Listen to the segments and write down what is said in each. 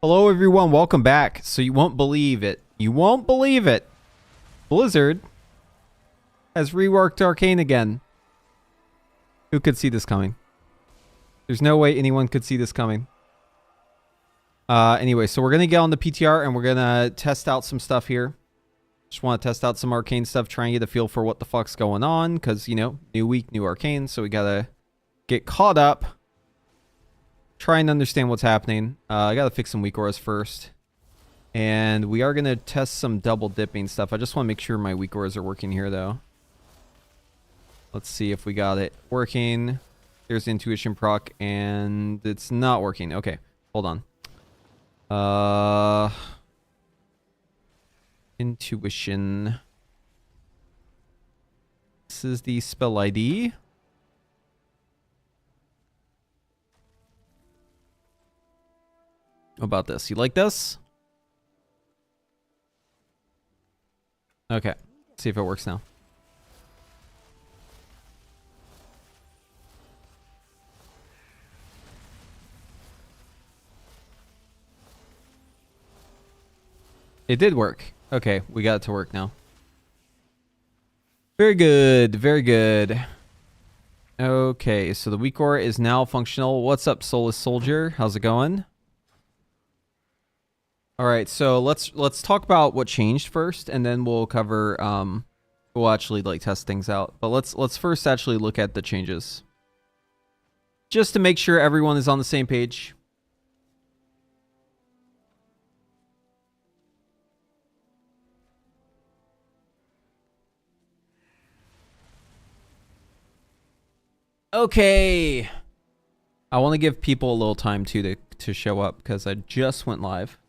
Hello everyone, welcome back. So you won't believe it. You won't believe it. Blizzard has reworked Arcane again. Who could see this coming? There's no way anyone could see this coming. Anyway, so we're going to get on the PTR and we're going to test out some stuff here. Just want to test out some Arcane stuff, try and get a feel for what the fuck's going on. Because, you know, new week, new Arcane. So we got to get caught up. Try and understand what's happening. I got to fix some weak auras first. And we are going to test some double dipping stuff. I just want to make sure my weak auras are working here, though. Let's see if we got it working. There's intuition proc, and it's not working. Okay, hold on. Intuition. This is the spell ID. How about this? You like this? Okay. Let's see if it works now. It did work. Okay, we got it to work now. Very good. Very good. Okay, so the weak aura is now functional. What's up, Soulless Soldier? How's it going? All right, so let's talk about what changed first, and then we'll cover we'll actually like test things out. But let's first actually look at the changes, just to make sure everyone is on the same page. Okay, I want to give people a little time too to show up because I just went live.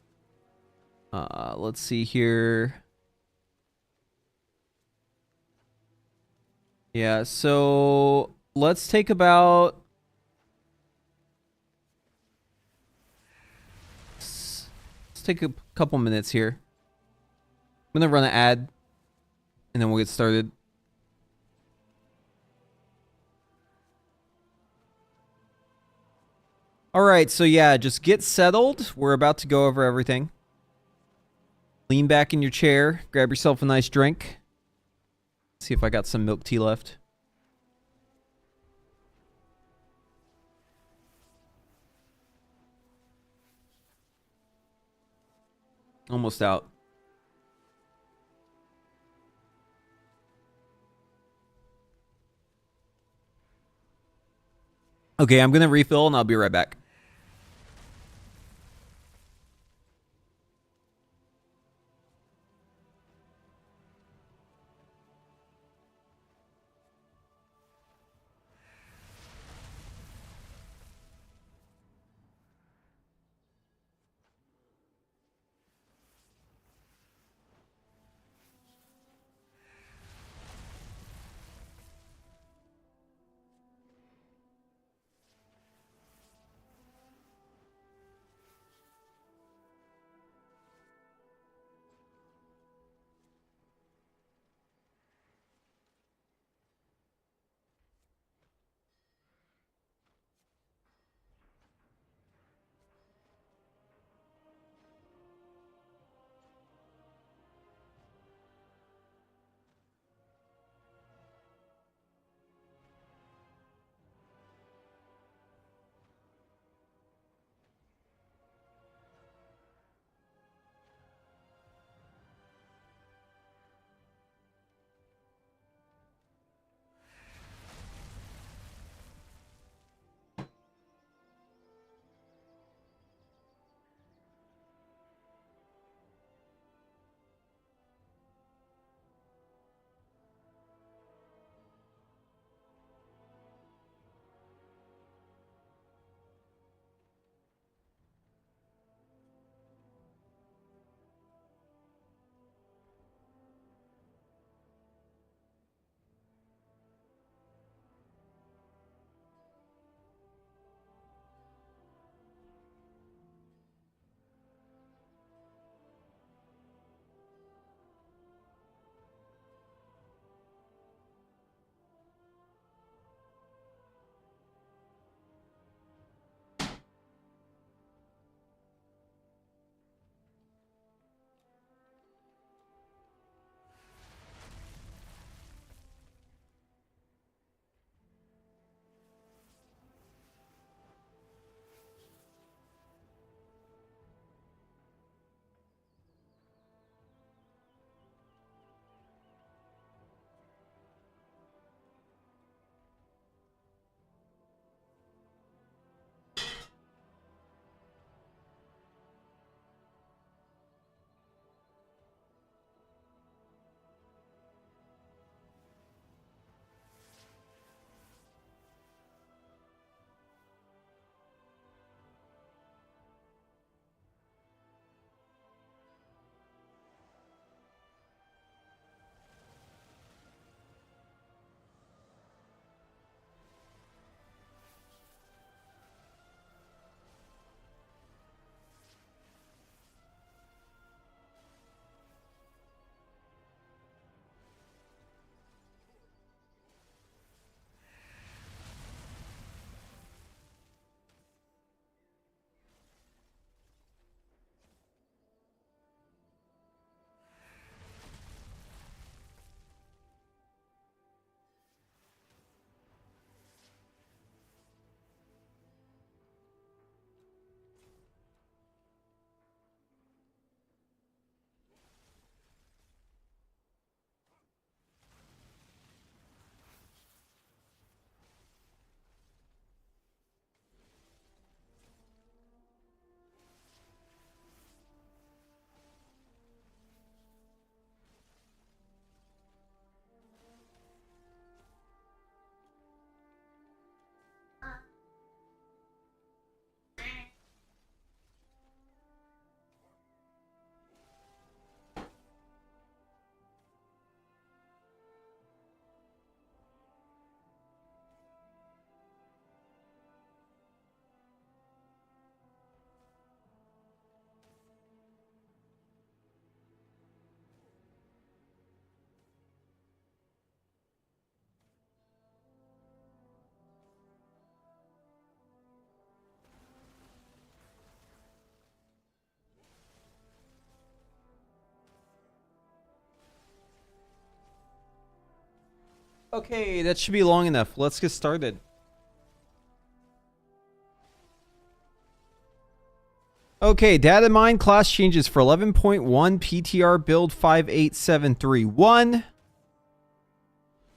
Let's see here. Yeah, so let's take about... Let's take a couple minutes here. I'm going to run an ad, and then we'll get started. Alright, so yeah, just get settled. We're about to go over everything. Lean back in your chair, grab yourself a nice drink. See if I got some milk tea left. Almost out. Okay, I'm gonna refill and I'll be right back. Okay, that should be long enough. Let's get started. Okay, data mine class changes for 11.1 PTR build 58731.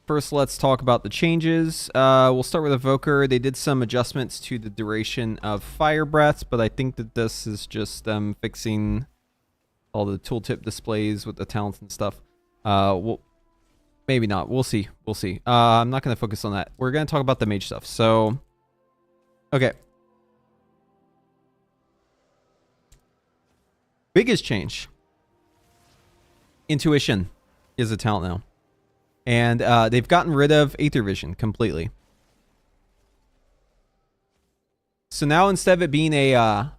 First, let's talk about the changes. We'll start with Evoker. They did some adjustments to the duration of Fire Breath, but I think that this is just them fixing all the tooltip displays with the talents and stuff. Well, maybe not. We'll see. We'll see. I'm not going to focus on that. We're going to talk about the mage stuff. So, okay. Biggest change. Intuition is a talent now. And they've gotten rid of Aether Vision completely. So now instead of it being a...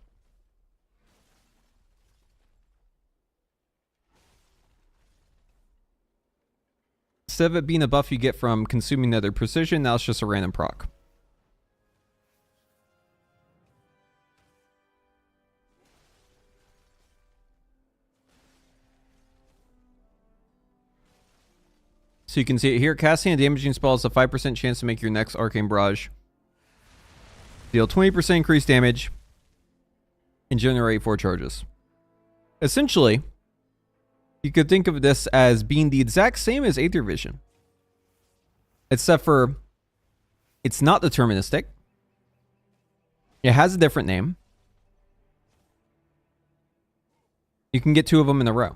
instead of it being a buff you get from consuming Nether Precision, now it's just a random proc. So you can see it here. Casting a damaging spell has a 5% chance to make your next Arcane Barrage deal 20% increased damage and generate 4 charges. Essentially, you could think of this as being the exact same as Aether Vision. Except for it's not deterministic. It has a different name. You can get 2 of them in a row.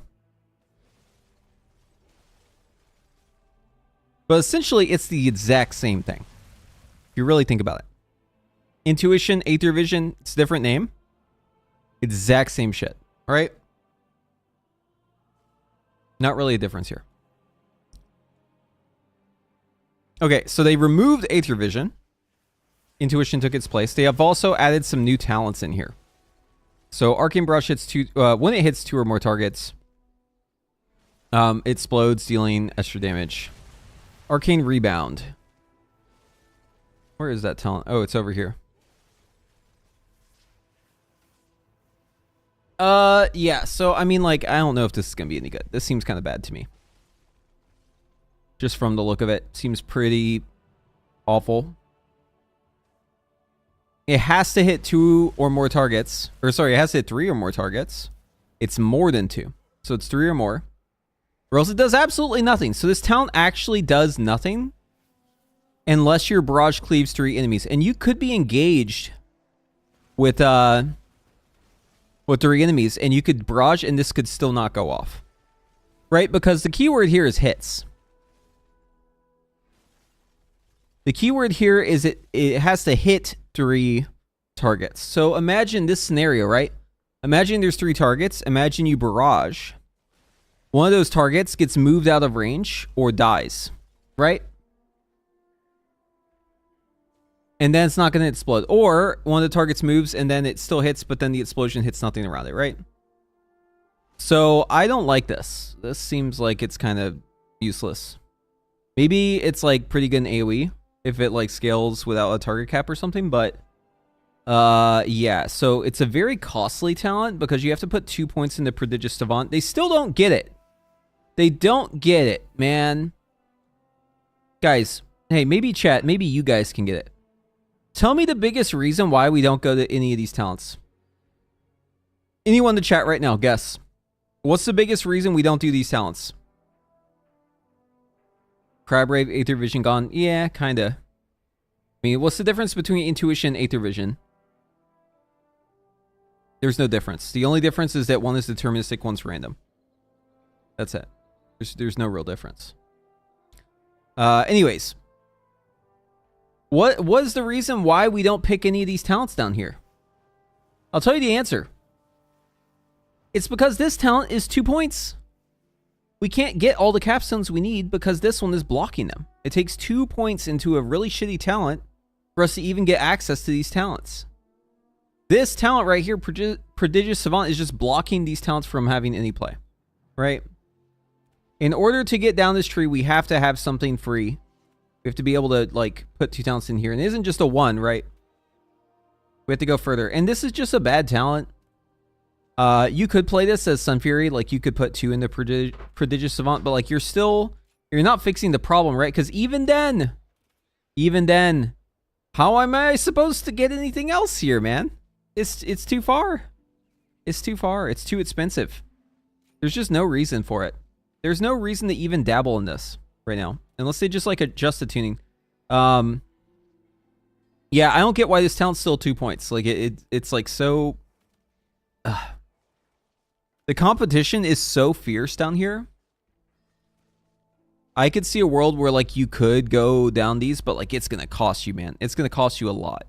But essentially, it's the exact same thing. If you really think about it. Intuition, Aether Vision, it's a different name. Exact same shit. Right? Not really a difference here. Okay, so they removed Aether Vision. Intuition took its place. They have also added some new talents in here. So Arcane Brush hits 2... when it hits 2 or more targets, it explodes, dealing extra damage. Arcane Rebound. Where is that talent? Oh, it's over here. Yeah, so, I mean, like, I don't know if this is gonna be any good. This seems kind of bad to me. Just from the look of it. Seems pretty awful. It has to hit 2 or more targets. Or, sorry, it has to hit 3 or more targets. It's more than 2. So it's 3 or more. Or else it does absolutely nothing. So this talent actually does nothing unless your barrage cleaves 3 enemies. And you could be engaged with 3 enemies, and you could barrage, and this could still not go off. Right? Because the keyword here is hits. The keyword here is it has to hit 3 targets. So imagine this scenario, right? Imagine there's 3 targets. Imagine you barrage. One of those targets gets moved out of range or dies, right? And then it's not going to explode. Or one of the targets moves and then it still hits, but then the explosion hits nothing around it, right? So I don't like this. This seems like it's kind of useless. Maybe it's like pretty good in AoE if it like scales without a target cap or something, but yeah, so it's a very costly talent because you have to put 2 points into Prodigious Savant. They still don't get it. They don't get it, man. Guys, hey, maybe chat, maybe you guys can get it. Tell me the biggest reason why we don't go to any of these talents. Anyone in the chat right now, guess. What's the biggest reason we don't do these talents? Crab Rave, Aether Vision gone? Yeah, kinda. I mean, what's the difference between Intuition and Aether Vision? There's no difference. The only difference is that one is deterministic, one's random. That's it. There's no real difference. Anyways. What was the reason why we don't pick any of these talents down here? I'll tell you the answer. It's because this talent is 2 points. We can't get all the capstones we need because this one is blocking them. It takes 2 points into a really shitty talent for us to even get access to these talents. This talent right here, Prodigious Savant, is just blocking these talents from having any play. Right? In order to get down this tree, we have to have something free. We have to be able to, like, put 2 talents in here. And it isn't just a 1, right? We have to go further. And this is just a bad talent. You could play this as Sun Fury. Like, you could put 2 into Prodigious Savant. But, like, you're still You're not fixing the problem, right? Because even then, how am I supposed to get anything else here, man? It's too far. It's too far. It's too expensive. There's just no reason for it. There's no reason to even dabble in this right now. Unless they just like adjust the tuning. Yeah, I don't get why this talent's still 2 points. Like it's like so the competition is so fierce down here. I could see a world where like you could go down these, but like it's gonna cost you, man. It's gonna cost you a lot.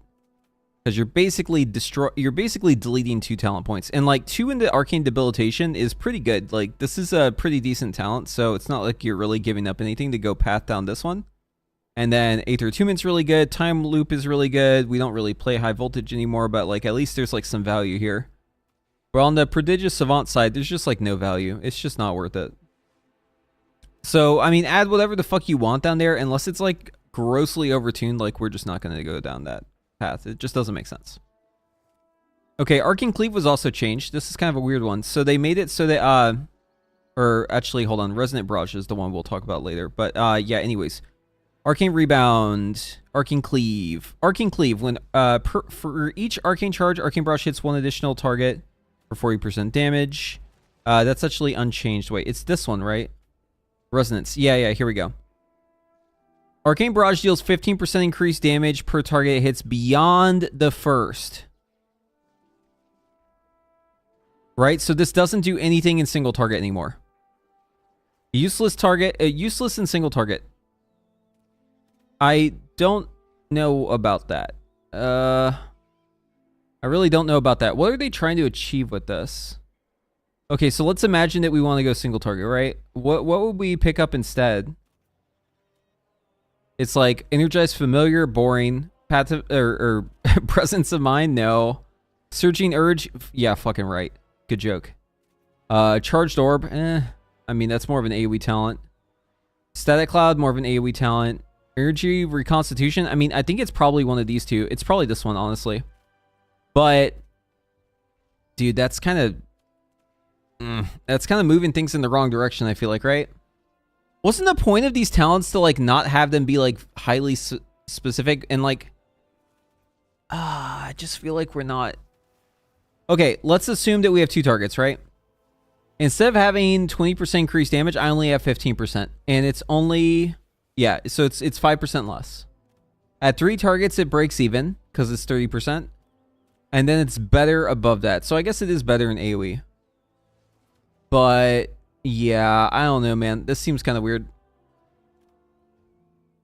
Because you're basically deleting 2 talent points. And like 2 into Arcane Debilitation is pretty good. Like this is a pretty decent talent, so it's not like you're really giving up anything to go path down this one. And then Aether Attunement's really good. Time Loop is really good. We don't really play high voltage anymore, but like at least there's like some value here. But on the Prodigious Savant side, there's just like no value. It's just not worth it. So, I mean, add whatever the fuck you want down there, unless it's like grossly overtuned, like we're just not going to go down that path. It just doesn't make sense. Okay, Arcane Cleave was also changed. This is kind of a weird one. So they made it so that, or actually, hold on. Resonant Barrage is the one we'll talk about later. But yeah, anyways. Arcane Rebound, Arcane Cleave. Arcane Cleave, when for each Arcane Charge, Arcane Barrage hits 1 additional target for 40% damage. That's actually unchanged. Wait, it's this one, right? Resonance. Yeah, here we go. Arcane Barrage deals 15% increased damage per target it hits beyond the first. Right? So this doesn't do anything in single target anymore. Useless in single target. I don't know about that. I really don't know about that. What are they trying to achieve with this? Okay, so let's imagine that we want to go single target, right? What would we pick up instead? It's like Energized Familiar, boring. Path of, or Presence of Mind, no. Surging Urge, yeah, fucking right. Good joke. Charged Orb, I mean, that's more of an AoE talent. Static Cloud, more of an AoE talent. Energy Reconstitution, I mean, I think it's probably one of these two. It's probably this one, honestly. But, dude, that's kind of moving things in the wrong direction, I feel like, right? Wasn't the point of these talents to, like, not have them be, like, highly specific and, like... I just feel like we're not... Okay, let's assume that we have 2 targets, right? Instead of having 20% increased damage, I only have 15%. And it's only... Yeah, so it's 5% less. At 3 targets, it breaks even, because it's 30%. And then it's better above that. So I guess it is better in AoE. But, yeah, I don't know, man. This seems kind of weird.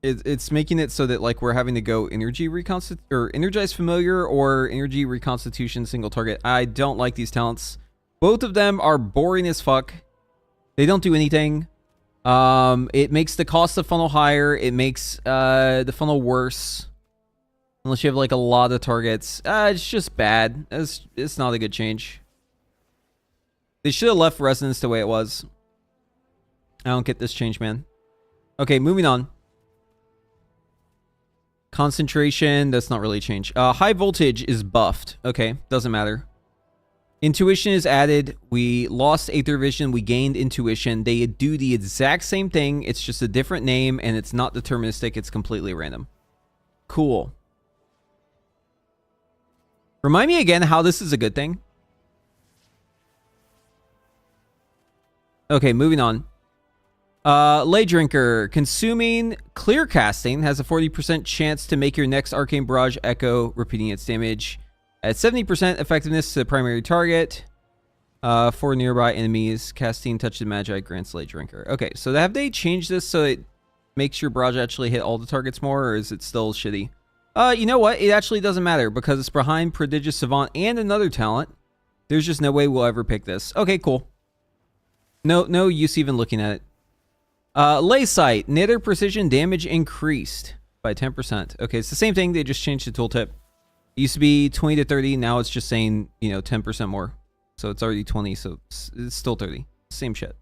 It's making it so that, like, we're having to go Energy Reconstitution, or Energized Familiar, or Energy Reconstitution single target. I don't like these talents. Both of them are boring as fuck. They don't do anything. It makes the cost of funnel higher. It makes the funnel worse. Unless you have like a lot of targets. It's just bad. It's not a good change. They should have left Resonance the way it was. I don't get this change, man. Okay, moving on. Concentration, that's not really a change. High voltage is buffed. Okay, doesn't matter. Intuition is added. We lost Aether Vision. We gained Intuition. They do the exact same thing. It's just a different name, and it's not deterministic. It's completely random. Cool. Remind me again how this is a good thing. Okay, moving on. Lay Drinker. Consuming Clear Casting has a 40% chance to make your next Arcane Barrage echo, repeating its damage. At 70% effectiveness to the primary target. For nearby enemies. Casting Touch the Magi grants Lay Drinker. Okay, so have they changed this so it makes your barrage actually hit all the targets more, or is it still shitty? You know what? It actually doesn't matter because it's behind Prodigious Savant and another talent. There's just no way we'll ever pick this. Okay, cool. No use even looking at it. Lay Sight. Nether Precision damage increased by 10%. Okay, it's the same thing. They just changed the tooltip. It used to be 20 to 30. Now it's just saying, 10% more. So it's already 20, so it's still 30. Same shit.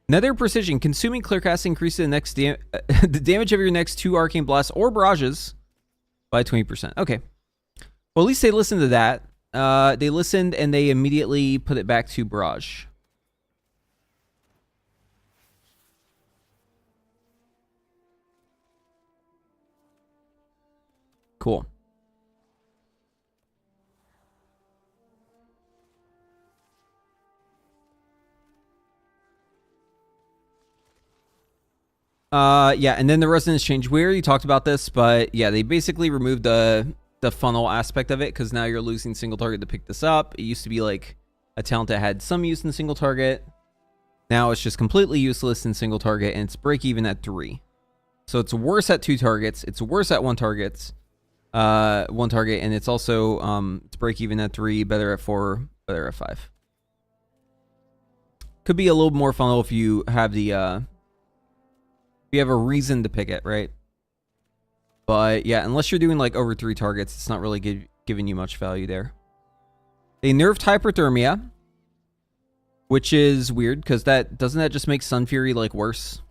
Nether Precision. Consuming Clear Casting increases the next the damage of your next 2 Arcane Blasts or Barrages by 20%. Okay. Well, at least they listened to that. They listened and they immediately put it back to Barrage. Cool. Yeah, and then the resonance change. We already talked about this, but yeah, they basically removed the funnel aspect of it because now you're losing single target to pick this up. It used to be like a talent that had some use in single target. Now it's just completely useless in single target, and it's break even at 3. So it's worse at 2 targets. It's worse at 1 target, and it's also it's break even at 3, better at 4, better at 5. Could be a little more funnel if you have the if you have a reason to pick it, right? But yeah, unless you're doing like over 3 targets, it's not really giving you much value there. They nerfed hyperthermia, which is weird because doesn't that just make Sun Fury like worse?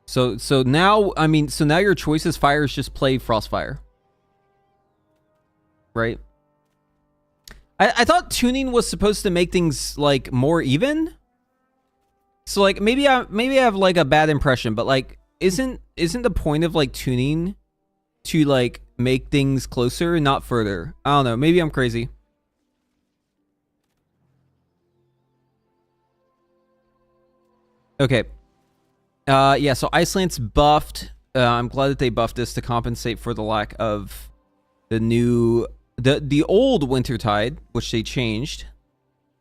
So now, I mean, so now your choice as fire is just play Frostfire, right? I thought tuning was supposed to make things like more even. So like maybe I have like a bad impression, but like isn't the point of like tuning to like make things closer, not further? I don't know. Maybe I'm crazy. Okay. Yeah, so Iceland's buffed. I'm glad that they buffed this to compensate for the lack of the old Wintertide, which they changed.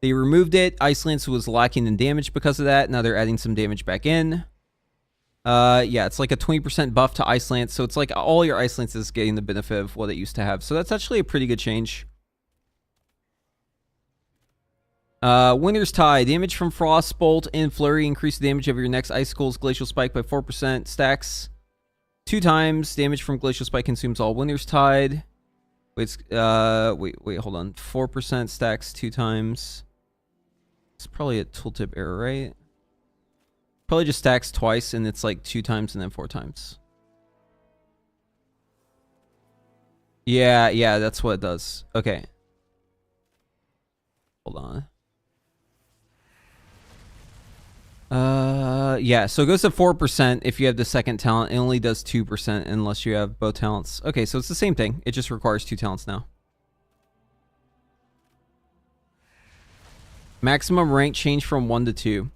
They removed it. Iceland's was lacking in damage because of that. Now they're adding some damage back in. Yeah, it's like a 20% buff to Iceland. So it's like all your Icelands is getting the benefit of what it used to have. So that's actually a pretty good change. Winter's Tide. Damage from Frostbolt and Flurry. Increase the damage of your next Icicle's Glacial Spike by 4%. Stacks 2 times. Damage from Glacial Spike consumes all Winter's Tide. Wait, hold on. 4% stacks 2 times. It's probably a tooltip error, right? Probably just stacks twice, and it's like 2 times and then 4 times. Yeah, that's what it does. Okay. Hold on. Yeah, so it goes to 4% if you have the second talent. It only does 2% unless you have both talents. Okay, so it's the same thing. It just requires 2 talents now. Maximum rank change from 1 to 2.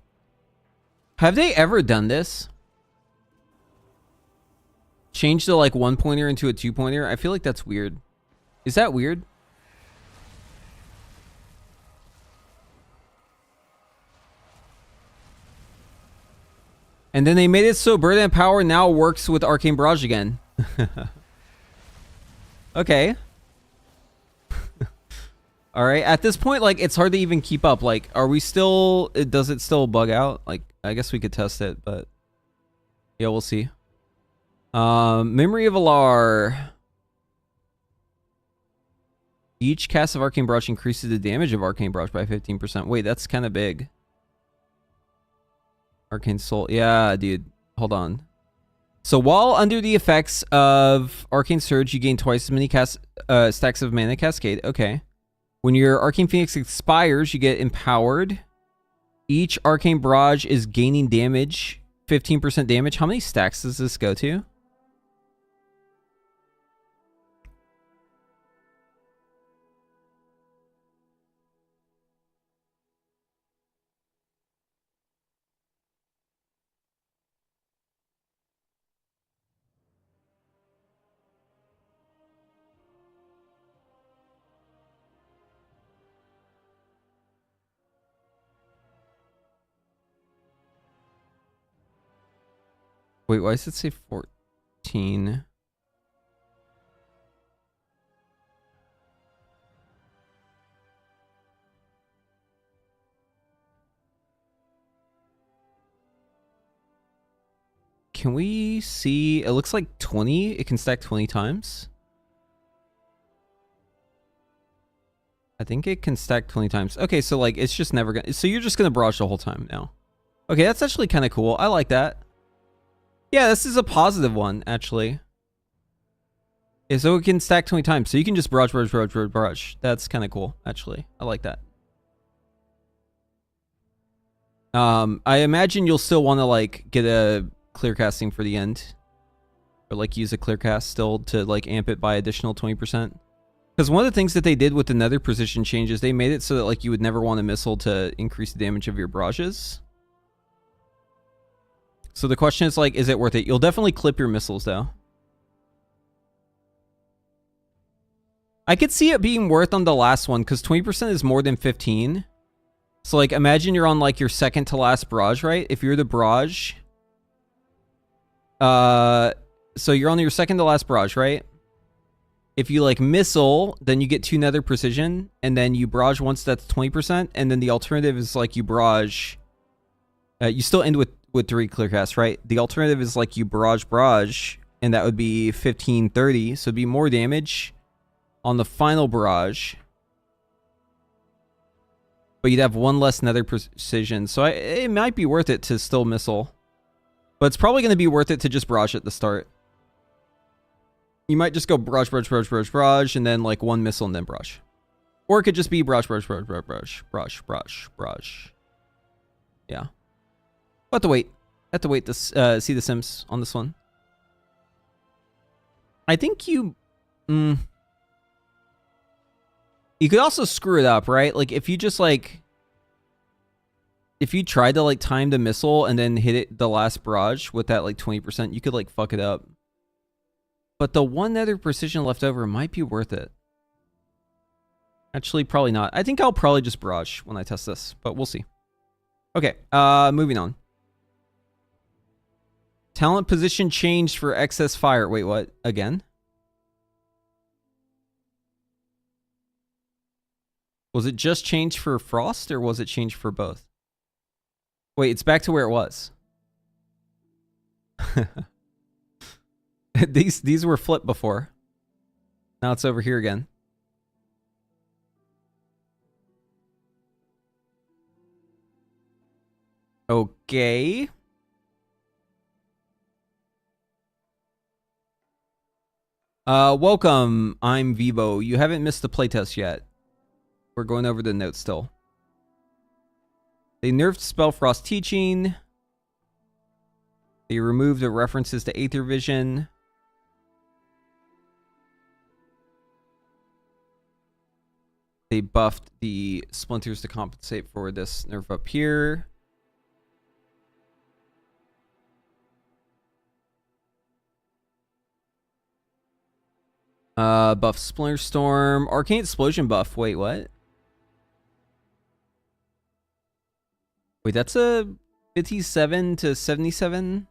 Have they ever done this? Change the like 1-pointer into a 2-pointer? I feel like that's weird. Is that weird? And then they made it so Burden of Power now works with Arcane Barrage again. Okay. All right. At this point, like, it's hard to even keep up. Like, are we still... Does it still bug out? Like, I guess we could test it, but... Yeah, we'll see. Memory of Alar. Each cast of Arcane Barrage increases the damage of Arcane Barrage by 15%. Wait, that's kind of big. Arcane Soul. Yeah, dude. Hold on. So while under the effects of Arcane Surge, you gain twice as many stacks of Mana Cascade. Okay. When your Arcane Phoenix expires, you get empowered. Each Arcane Barrage is gaining damage. 15% damage. How many stacks does this go to? Wait, why does it say 14? Can we see? It looks like 20. It can stack 20 times. I think it can stack 20 times. Okay, so like it's just never gonna... So you're just gonna barrage the whole time now. Okay, that's actually kind of cool. I like that. Yeah, this is a positive one, actually. Yeah, so it can stack 20 times. So you can just barrage. That's kind of cool, actually. I like that. I imagine you'll still want to like get a clear casting for the end. Or like use a clear cast still to like amp it by additional 20%. Because one of the things that they did with the nether precision change is they made it so that like you would never want a missile to increase the damage of your barrages. So the question is like, is it worth it? You'll definitely clip your missiles though. I could see it being worth on the last one because 20% is more than 15. So like imagine you're on like your second to last barrage, right? If you're the barrage, so you're on your second to last barrage, right? If you like missile, then you get 2 nether precision, and then you barrage once, that's 20%, and then the alternative is like you barrage. You still end with 3 clear casts, right? The alternative is like you barrage, and that would be 15, 30, so it'd be more damage on the final barrage. But you'd have 1 less nether precision, so it might be worth it to still missile. But it's probably going to be worth it to just barrage at the start. You might just go barrage, and then like 1 missile and then barrage. Or it could just be barrage. Yeah. We'll have to wait. Have to wait to see the sims on this one. I think you... you could also screw it up, right? Like if you just like... If you tried to like time the missile and then hit it the last barrage with that like 20%, you could like fuck it up. But the 1 nether precision left over might be worth it. Actually, probably not. I think I'll probably just barrage when I test this, but we'll see. Okay, moving on. Talent position changed for excess fire. Wait, what? Again? Was it just changed for frost or was it changed for both? Wait, it's back to where it was. These were flipped before. Now it's over here again. Okay. Welcome. I'm Vivo. You haven't missed the playtest yet. We're going over the notes still. They nerfed Spellfrost Teaching. They removed the references to Aether Vision. They buffed the splinters to compensate for this nerf up here. Buff Splinter Storm. Arcane Explosion buff. Wait, what? Wait, that's a 57 to 77?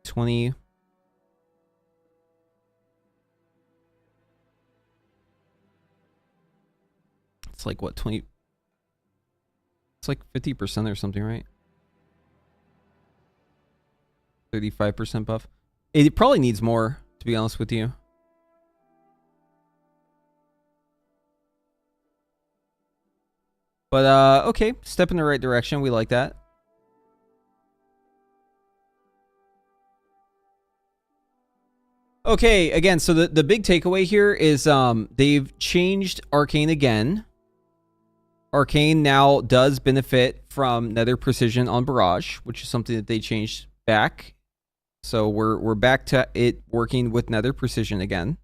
20. It's like what, 20? It's like 50% or something, right? 35% buff. It probably needs more, to be honest with you. But, okay. Step in the right direction. We like that. Okay, again, so the big takeaway here is they've changed Arcane again. Arcane now does benefit from nether precision on barrage, which is something that they changed back. So we're back to it working with nether precision again.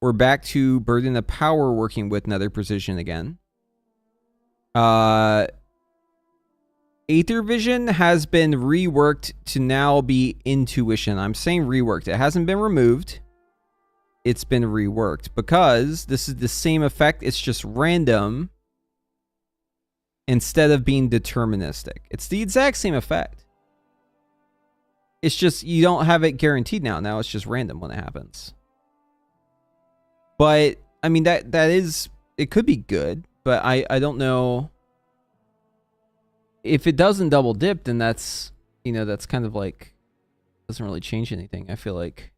We're back to Burden of Power working with nether precision again. Aether Vision has been reworked to now be Intuition. I'm saying reworked. It hasn't been removed. It's been reworked because this is the same effect. It's just random instead of being deterministic. It's the exact same effect. It's just you don't have it guaranteed now. Now it's just random when it happens. But I mean that is, it could be good, but I don't know if it doesn't double dip, then that's, you know, that's kind of like doesn't really change anything, I feel like.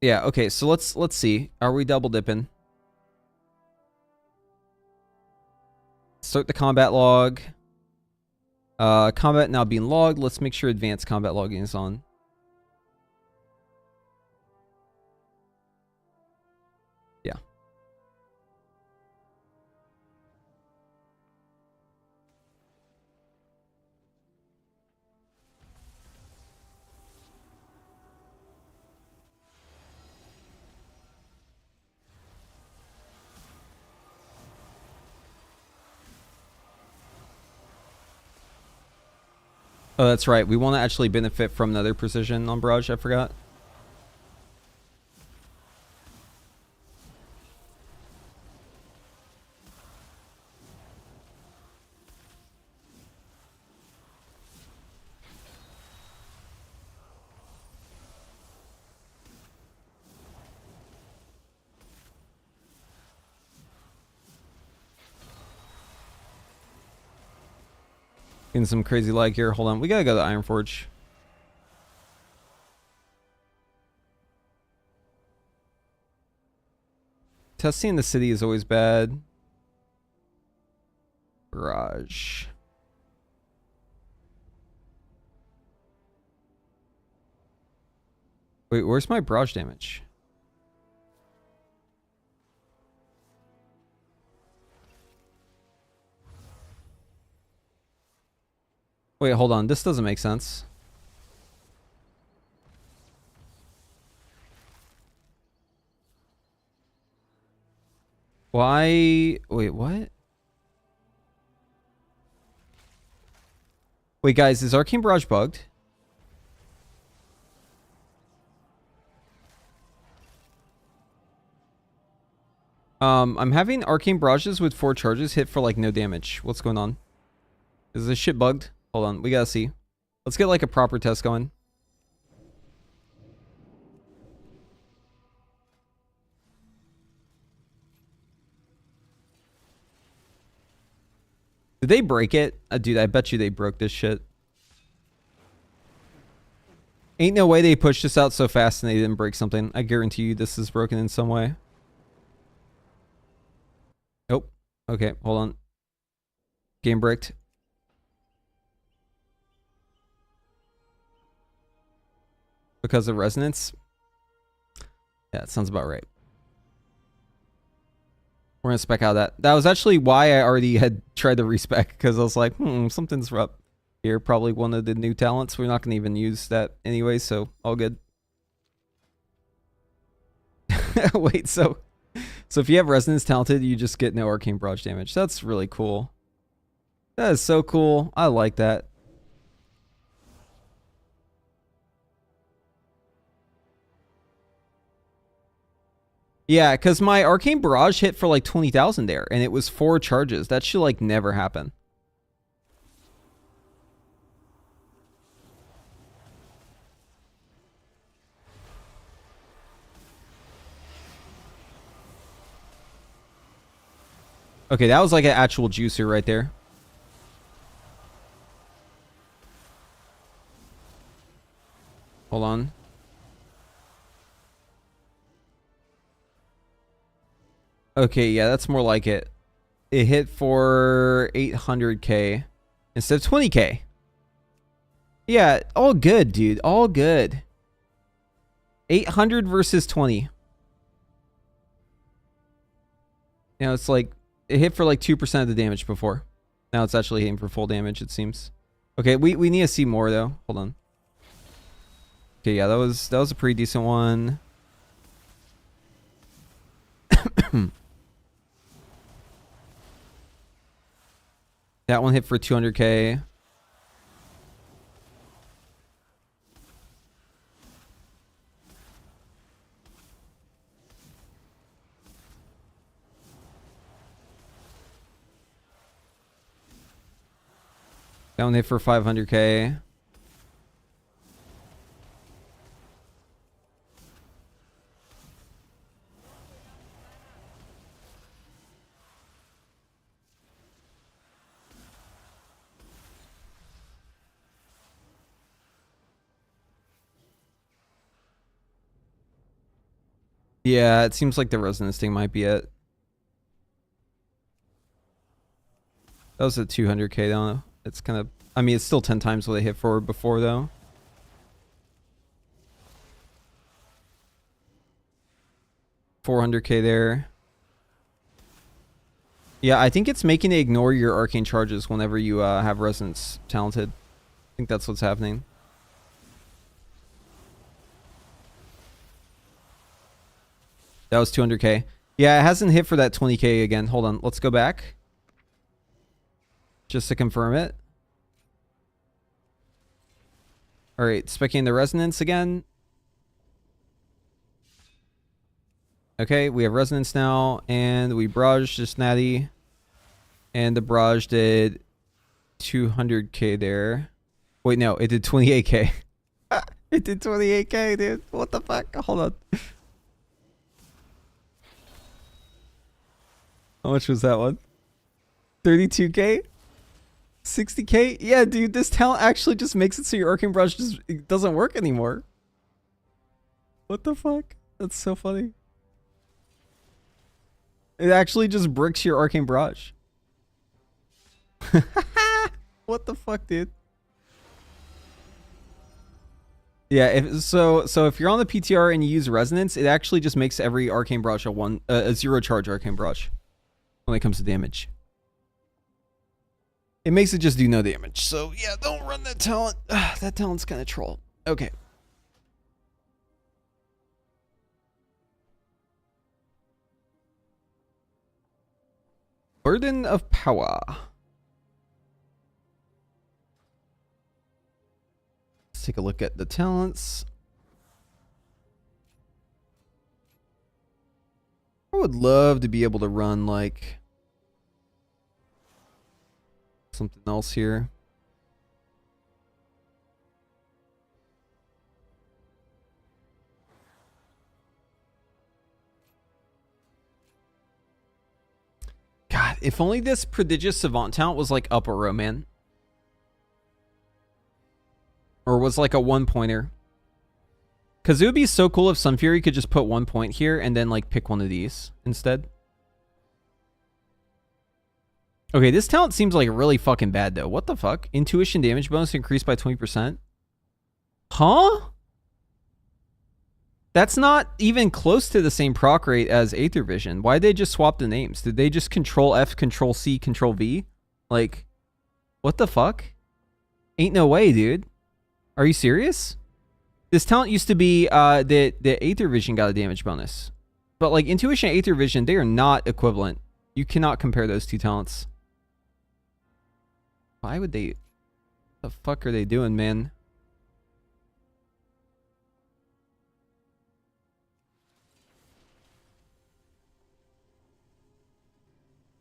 Yeah, okay, so let's see. Are we double dipping? Start the combat log. Combat now being logged. Let's make sure advanced combat logging is on. Yeah. Oh, that's right. We want to actually benefit from another precision on barrage. I forgot. In some crazy lag here. Hold on. We gotta go to Ironforge. Testing in the city is always bad. Barrage. Wait, where's my barrage damage? Wait, hold on. This doesn't make sense. Why? Wait, what? Wait, guys, is Arcane Barrage bugged? I'm having Arcane Barrages with 4 charges hit for like no damage. What's going on? Is this shit bugged? Hold on, we gotta see. Let's get like a proper test going. Did they break it? Dude, I bet you they broke this shit. Ain't no way they pushed this out so fast and they didn't break something. I guarantee you this is broken in some way. Nope. Okay, hold on. Game bricked. Because of resonance? Yeah, it sounds about right. We're gonna spec out that. That was actually why I already had tried to respec, because I was like, something's up here. Probably one of the new talents. We're not gonna even use that anyway, so all good. Wait, so if you have resonance talented, you just get no arcane barrage damage. That's really cool. That is so cool. I like that. Yeah, because my Arcane Barrage hit for like 20,000 there, and it was 4 charges. That should like never happen. Okay, that was like an actual juicer right there. Hold on. Okay, yeah, that's more like it. It hit for 800k instead of 20k. Yeah, all good, dude. All good. 800 versus 20. Now it's like, it hit for like 2% of the damage before. Now it's actually hitting for full damage, it seems. Okay, we need to see more though. Hold on. Okay, yeah, that was a pretty decent one. That one hit for 200k. That one hit for 500k. Yeah, it seems like the resonance thing might be it. That was a 200k though. It's kind of, I mean, it's still 10 times what they hit for before though. $400k there. Yeah, I think it's making it ignore your arcane charges whenever you have resonance talented. I think that's what's happening. That was 200k. Yeah, it hasn't hit for that 20k again. Hold on, let's go back. Just to confirm it. All right, specking the resonance again. Okay, we have resonance now, and we barraged just natty. And the barrage did 200k there. Wait, no, it did 28k. It did 28k, dude. What the fuck? Hold on. How much was that one? 32k? 60k? Yeah, dude, this talent actually just makes it so your Arcane Barrage just it doesn't work anymore. What the fuck? That's so funny. It actually just bricks your Arcane Barrage. What the fuck, dude? Yeah, if you're on the PTR and you use Resonance, it actually just makes every Arcane Barrage a zero charge Arcane Barrage when it comes to damage. It makes it just do no damage. So yeah, don't run that talent. That talent's kind of troll. Okay. Burden of Power. Let's take a look at the talents. I would love to be able to run like something else here. God, if only this prodigious savant talent was like upper row, man. Or was like a 1-pointer. Because it would be so cool if Sun Fury could just put 1 point here and then like pick one of these instead. Okay, this talent seems like really fucking bad though. What the fuck? Intuition damage bonus increased by 20%. Huh? That's not even close to the same proc rate as Aether Vision. Why'd they just swap the names? Did they just Control F, Control C, Control V? Like, what the fuck? Ain't no way, dude. Are you serious? This talent used to be the Aether Vision got a damage bonus. But like Intuition and Aether Vision, they are not equivalent. You cannot compare those two talents. Why would they... What the fuck are they doing, man?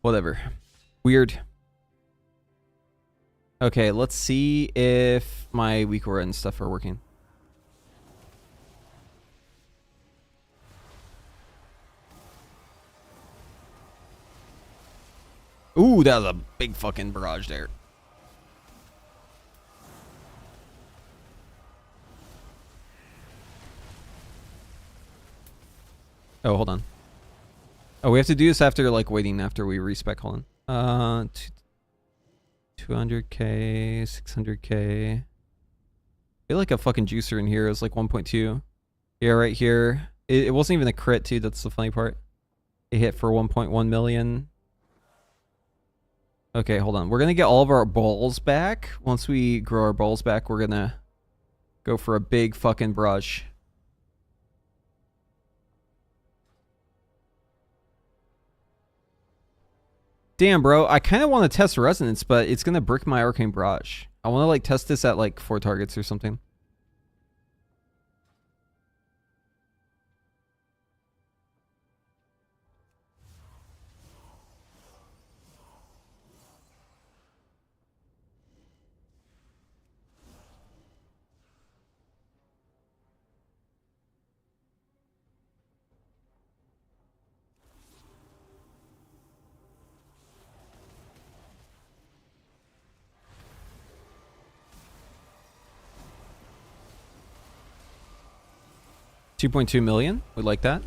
Whatever. Weird. Okay, let's see if my weak aura and stuff are working. Ooh, that was a big fucking barrage there. Oh, hold on. Oh, we have to do this after, like, waiting after we respec. Hold on. 200k, 600k. I feel like a fucking juicer in here. It was like 1.2. Yeah, right here. It wasn't even a crit, too. That's the funny part. It hit for 1.1 million. Okay, hold on. We're going to get all of our balls back. Once we grow our balls back, we're going to go for a big fucking brush. Damn, bro. I kind of want to test Resonance, but it's going to brick my Arcane Barrage. I want to, like, test this at, like, 4 targets or something. $2.2 million. We like that.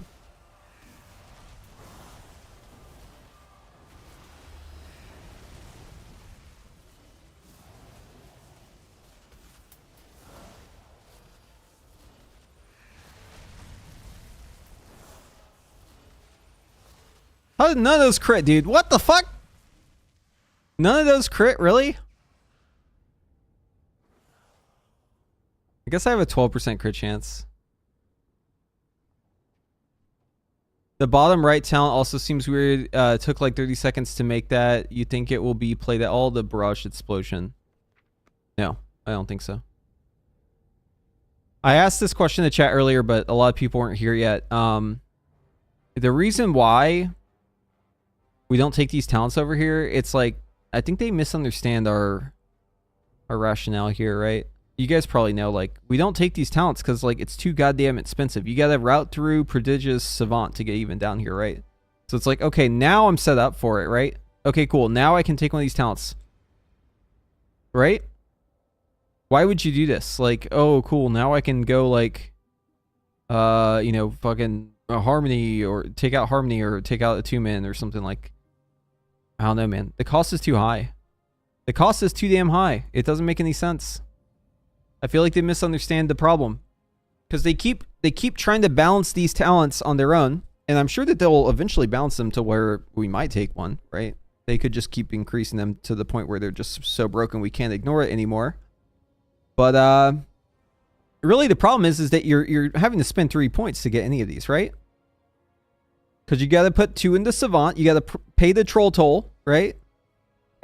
How did none of those crit, dude? What the fuck? None of those crit, really? I guess I have a 12% crit chance. The bottom right talent also seems weird. Took like 30 seconds to make that. You think it will be played at all? The Barrage Explosion. No, I don't think so. I asked this question in the chat earlier, but a lot of people weren't here yet. The reason why we don't take these talents over here, it's like, I think they misunderstand our rationale here, right? You guys probably know, like, we don't take these talents because, like, it's too goddamn expensive. You gotta route through Prodigious Savant to get even down here, right? So it's like, okay, now I'm set up for it, right? Okay, cool. Now I can take one of these talents. Right? Why would you do this? Like, oh, cool. Now I can go, like, you know, fucking Harmony, or take out Harmony, or take out Attunement, or something like. I don't know, man. The cost is too high. The cost is too damn high. It doesn't make any sense. I feel like they misunderstand the problem, because they keep trying to balance these talents on their own, and I'm sure that they'll eventually balance them to where we might take one, right? They could just keep increasing them to the point where they're just so broken we can't ignore it anymore. But really the problem is that you're having to spend 3 points to get any of these, right? Because you got to put 2 into Savant, you got to pay the troll toll, right?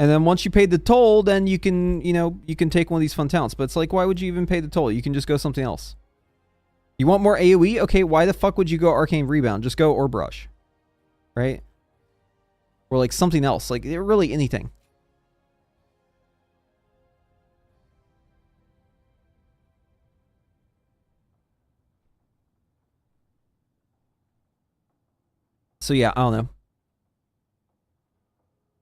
And then once you pay the toll, then you can, you know, you can take one of these fun talents. But it's like, why would you even pay the toll? You can just go something else. You want more AoE? Okay, why the fuck would you go Arcane Rebound? Just go Ore Brush, right? Or like something else, like really anything. So yeah, I don't know.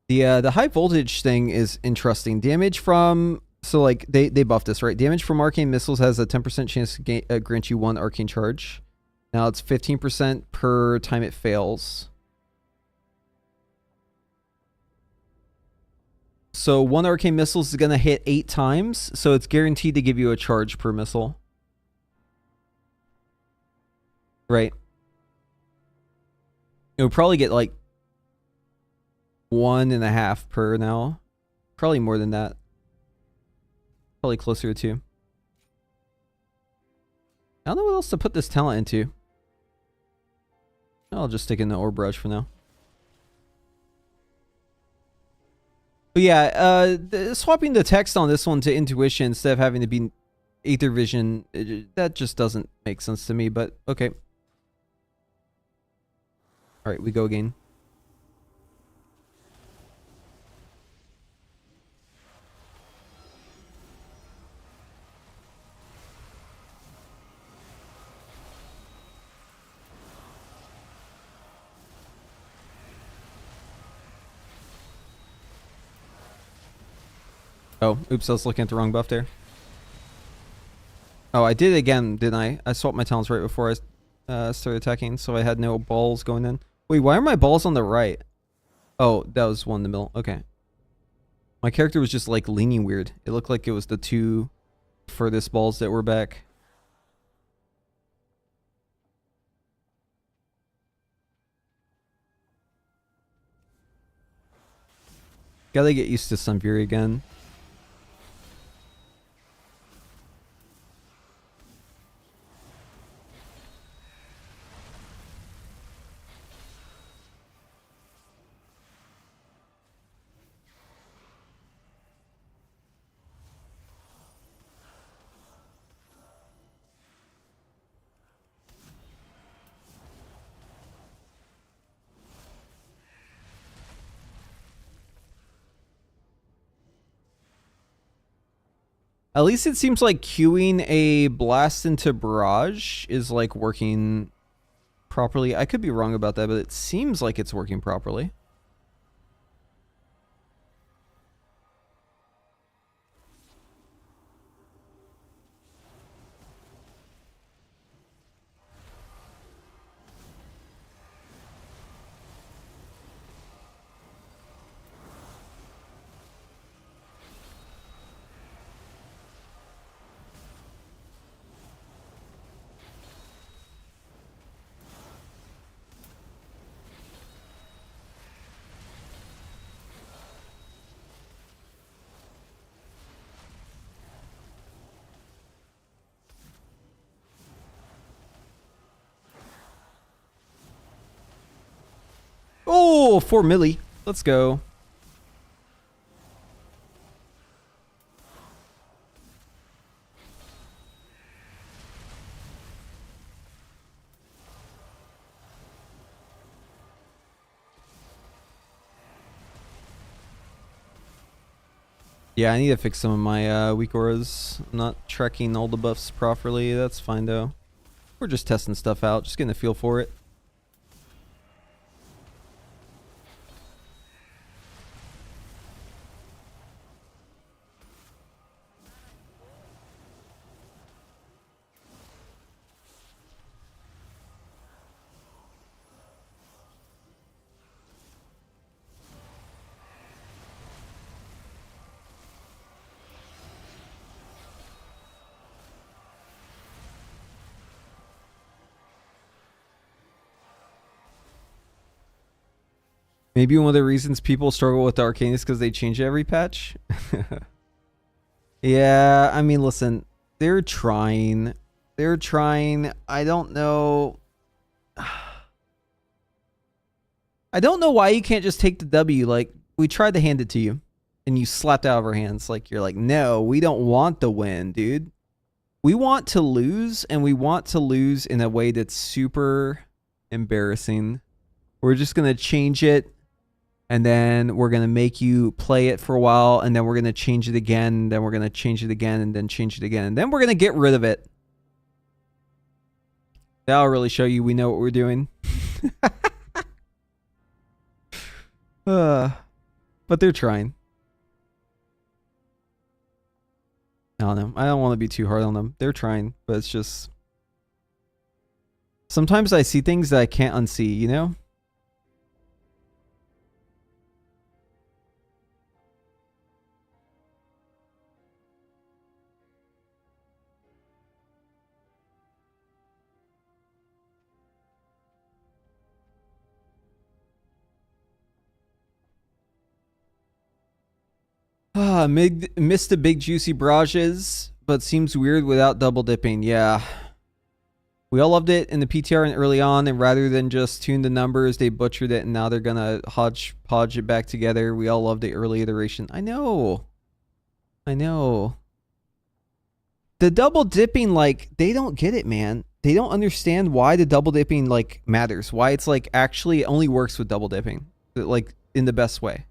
The high voltage thing is interesting. Damage from, so like they buffed this, right? Damage from arcane missiles has a 10% chance to grant you 1 arcane charge. Now it's 15% per time it fails. So 1 arcane missile is going to hit 8 times, so it's guaranteed to give you a charge per missile. Right. It would probably get like 1.5 per now. Probably more than that. Probably closer to 2. I don't know what else to put this talent into. I'll just stick in the Ore Brush for now. But yeah, swapping the text on this one to Intuition instead of having to be Aether Vision, that just doesn't make sense to me, but okay. Alright, we go again. Oh, oops, I was looking at the wrong buff there. Oh, I did it again, didn't I? I swapped my talents right before I started attacking, so I had no balls going in. Wait, why are my balls on the right? Oh, that was one in the middle. Okay. My character was just like leaning weird. It looked like it was the 2 furthest balls that were back. Gotta get used to Sunfury again. At least it seems like queuing a blast into barrage is like working properly. I could be wrong about that, but it seems like it's working properly. Oh, 4 milli. Let's go. Yeah, I need to fix some of my weak auras. I'm not tracking all the buffs properly. That's fine though. We're just testing stuff out, just getting a feel for it. Maybe one of the reasons people struggle with the Arcane is because they change it every patch. Yeah, I mean, listen, they're trying. They're trying. I don't know. I don't know why you can't just take the W. Like, we tried to hand it to you, and you slapped it out of our hands. Like, you're like, no, we don't want the win, dude. We want to lose, and we want to lose in a way that's super embarrassing. We're just going to change it. And then we're going to make you play it for a while. And then we're going to change it again. And then we're going to change it again. And then change it again. And then we're going to get rid of it. That'll really show you we know what we're doing. But they're trying. I don't know. I don't want to be too hard on them. They're trying. But it's just... Sometimes I see things that I can't unsee, you know? Missed the big juicy barrages, but seems weird without double dipping. Yeah. We all loved it in the PTR and early on, and rather than just tune the numbers, they butchered it, and now they're gonna hodgepodge it back together. We all loved the early iteration. I know. I know. The double dipping, like, they don't get it, man. They don't understand why the double dipping, like, matters. Why it's, like, actually it only works with double dipping. Like, in the best way.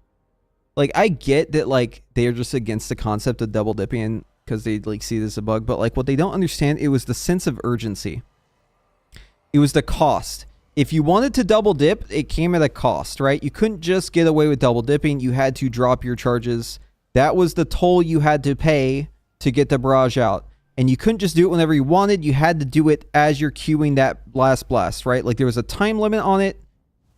Like, I get that, like, they're just against the concept of double dipping because they, like, see this as a bug. But, like, what they don't understand, it was the sense of urgency. It was the cost. If you wanted to double dip, it came at a cost, right? You couldn't just get away with double dipping. You had to drop your charges. That was the toll you had to pay to get the barrage out. And you couldn't just do it whenever you wanted. You had to do it as you're queuing that last blast, right? Like, there was a time limit on it.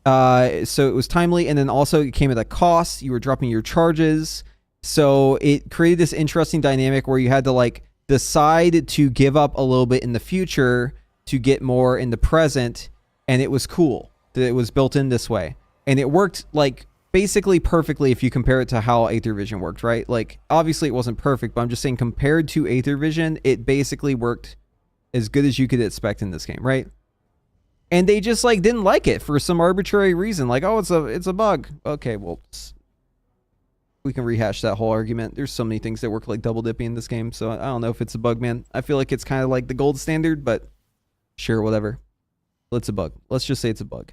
So it was timely, and then also it came at a cost. You were dropping your charges. So it created this interesting dynamic where you had to, like, decide to give up a little bit in the future to get more in the present. And it was cool that it was built in this way. And it worked, like, basically perfectly if you compare it to how Aether Vision worked, right? Like, obviously it wasn't perfect, but I'm just saying compared to Aether Vision, it basically worked as good as you could expect in this game, right? And they just, like, didn't like it for some arbitrary reason. Like, oh, it's a bug. Okay, well, we can rehash that whole argument. There's so many things that work like double dipping in this game, so I don't know if it's a bug, man. I feel like it's kind of like the gold standard, but sure, whatever. It's a bug. Let's just say it's a bug.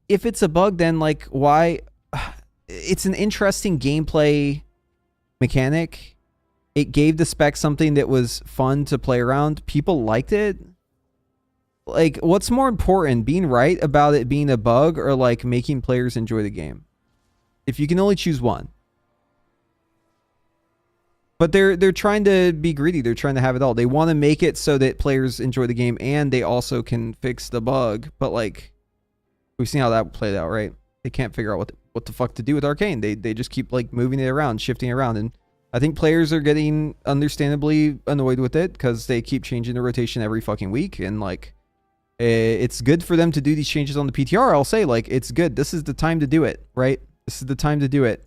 If it's a bug, then, like, why? It's an interesting gameplay mechanic. It gave the spec something that was fun to play around. People liked it. Like, what's more important, being right about it being a bug or, like, making players enjoy the game? If you can only choose one. But they're trying to be greedy. They're trying to have it all. They want to make it so that players enjoy the game and they also can fix the bug. But, like, we've seen how that played out, right? They can't figure out what the fuck to do with Arcane. They just keep, like, moving it around, shifting around. And I think players are getting understandably annoyed with it because they keep changing the rotation every fucking week. And, like, it's good for them to do these changes on the PTR. I'll say, like, it's good. This is the time to do it, right? This is the time to do it.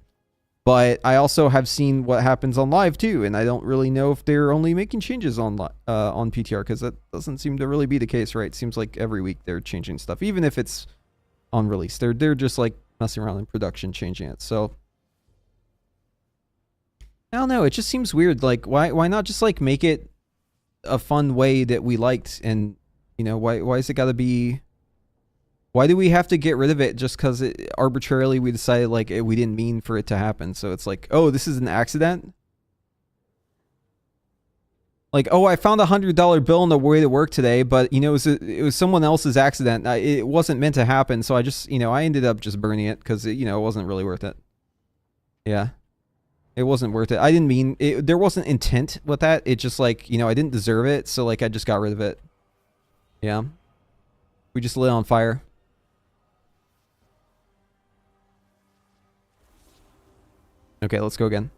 But I also have seen what happens on live too, and I don't really know if they're only making changes on PTR because that doesn't seem to really be the case, right? It seems like every week they're changing stuff, even if it's on release. They're just, like, messing around in production, changing it. So I don't know. It just seems weird. Like, why not just, like, make it a fun way that we liked? And, you know, why is it got to be Why do we have to get rid of it just because arbitrarily we decided like we didn't mean for it to happen? So it's like, oh, this is an accident. Like, oh, I found $100 bill on the way to work today, but, you know, it was someone else's accident. It wasn't meant to happen, so I just, you know, I ended up just burning it because, you know, it wasn't really worth it. Yeah. It wasn't worth it. I didn't mean... there wasn't intent with that. It just, like, you know, I didn't deserve it, so, like, I just got rid of it. Yeah. We just lit on fire. Okay, let's go again.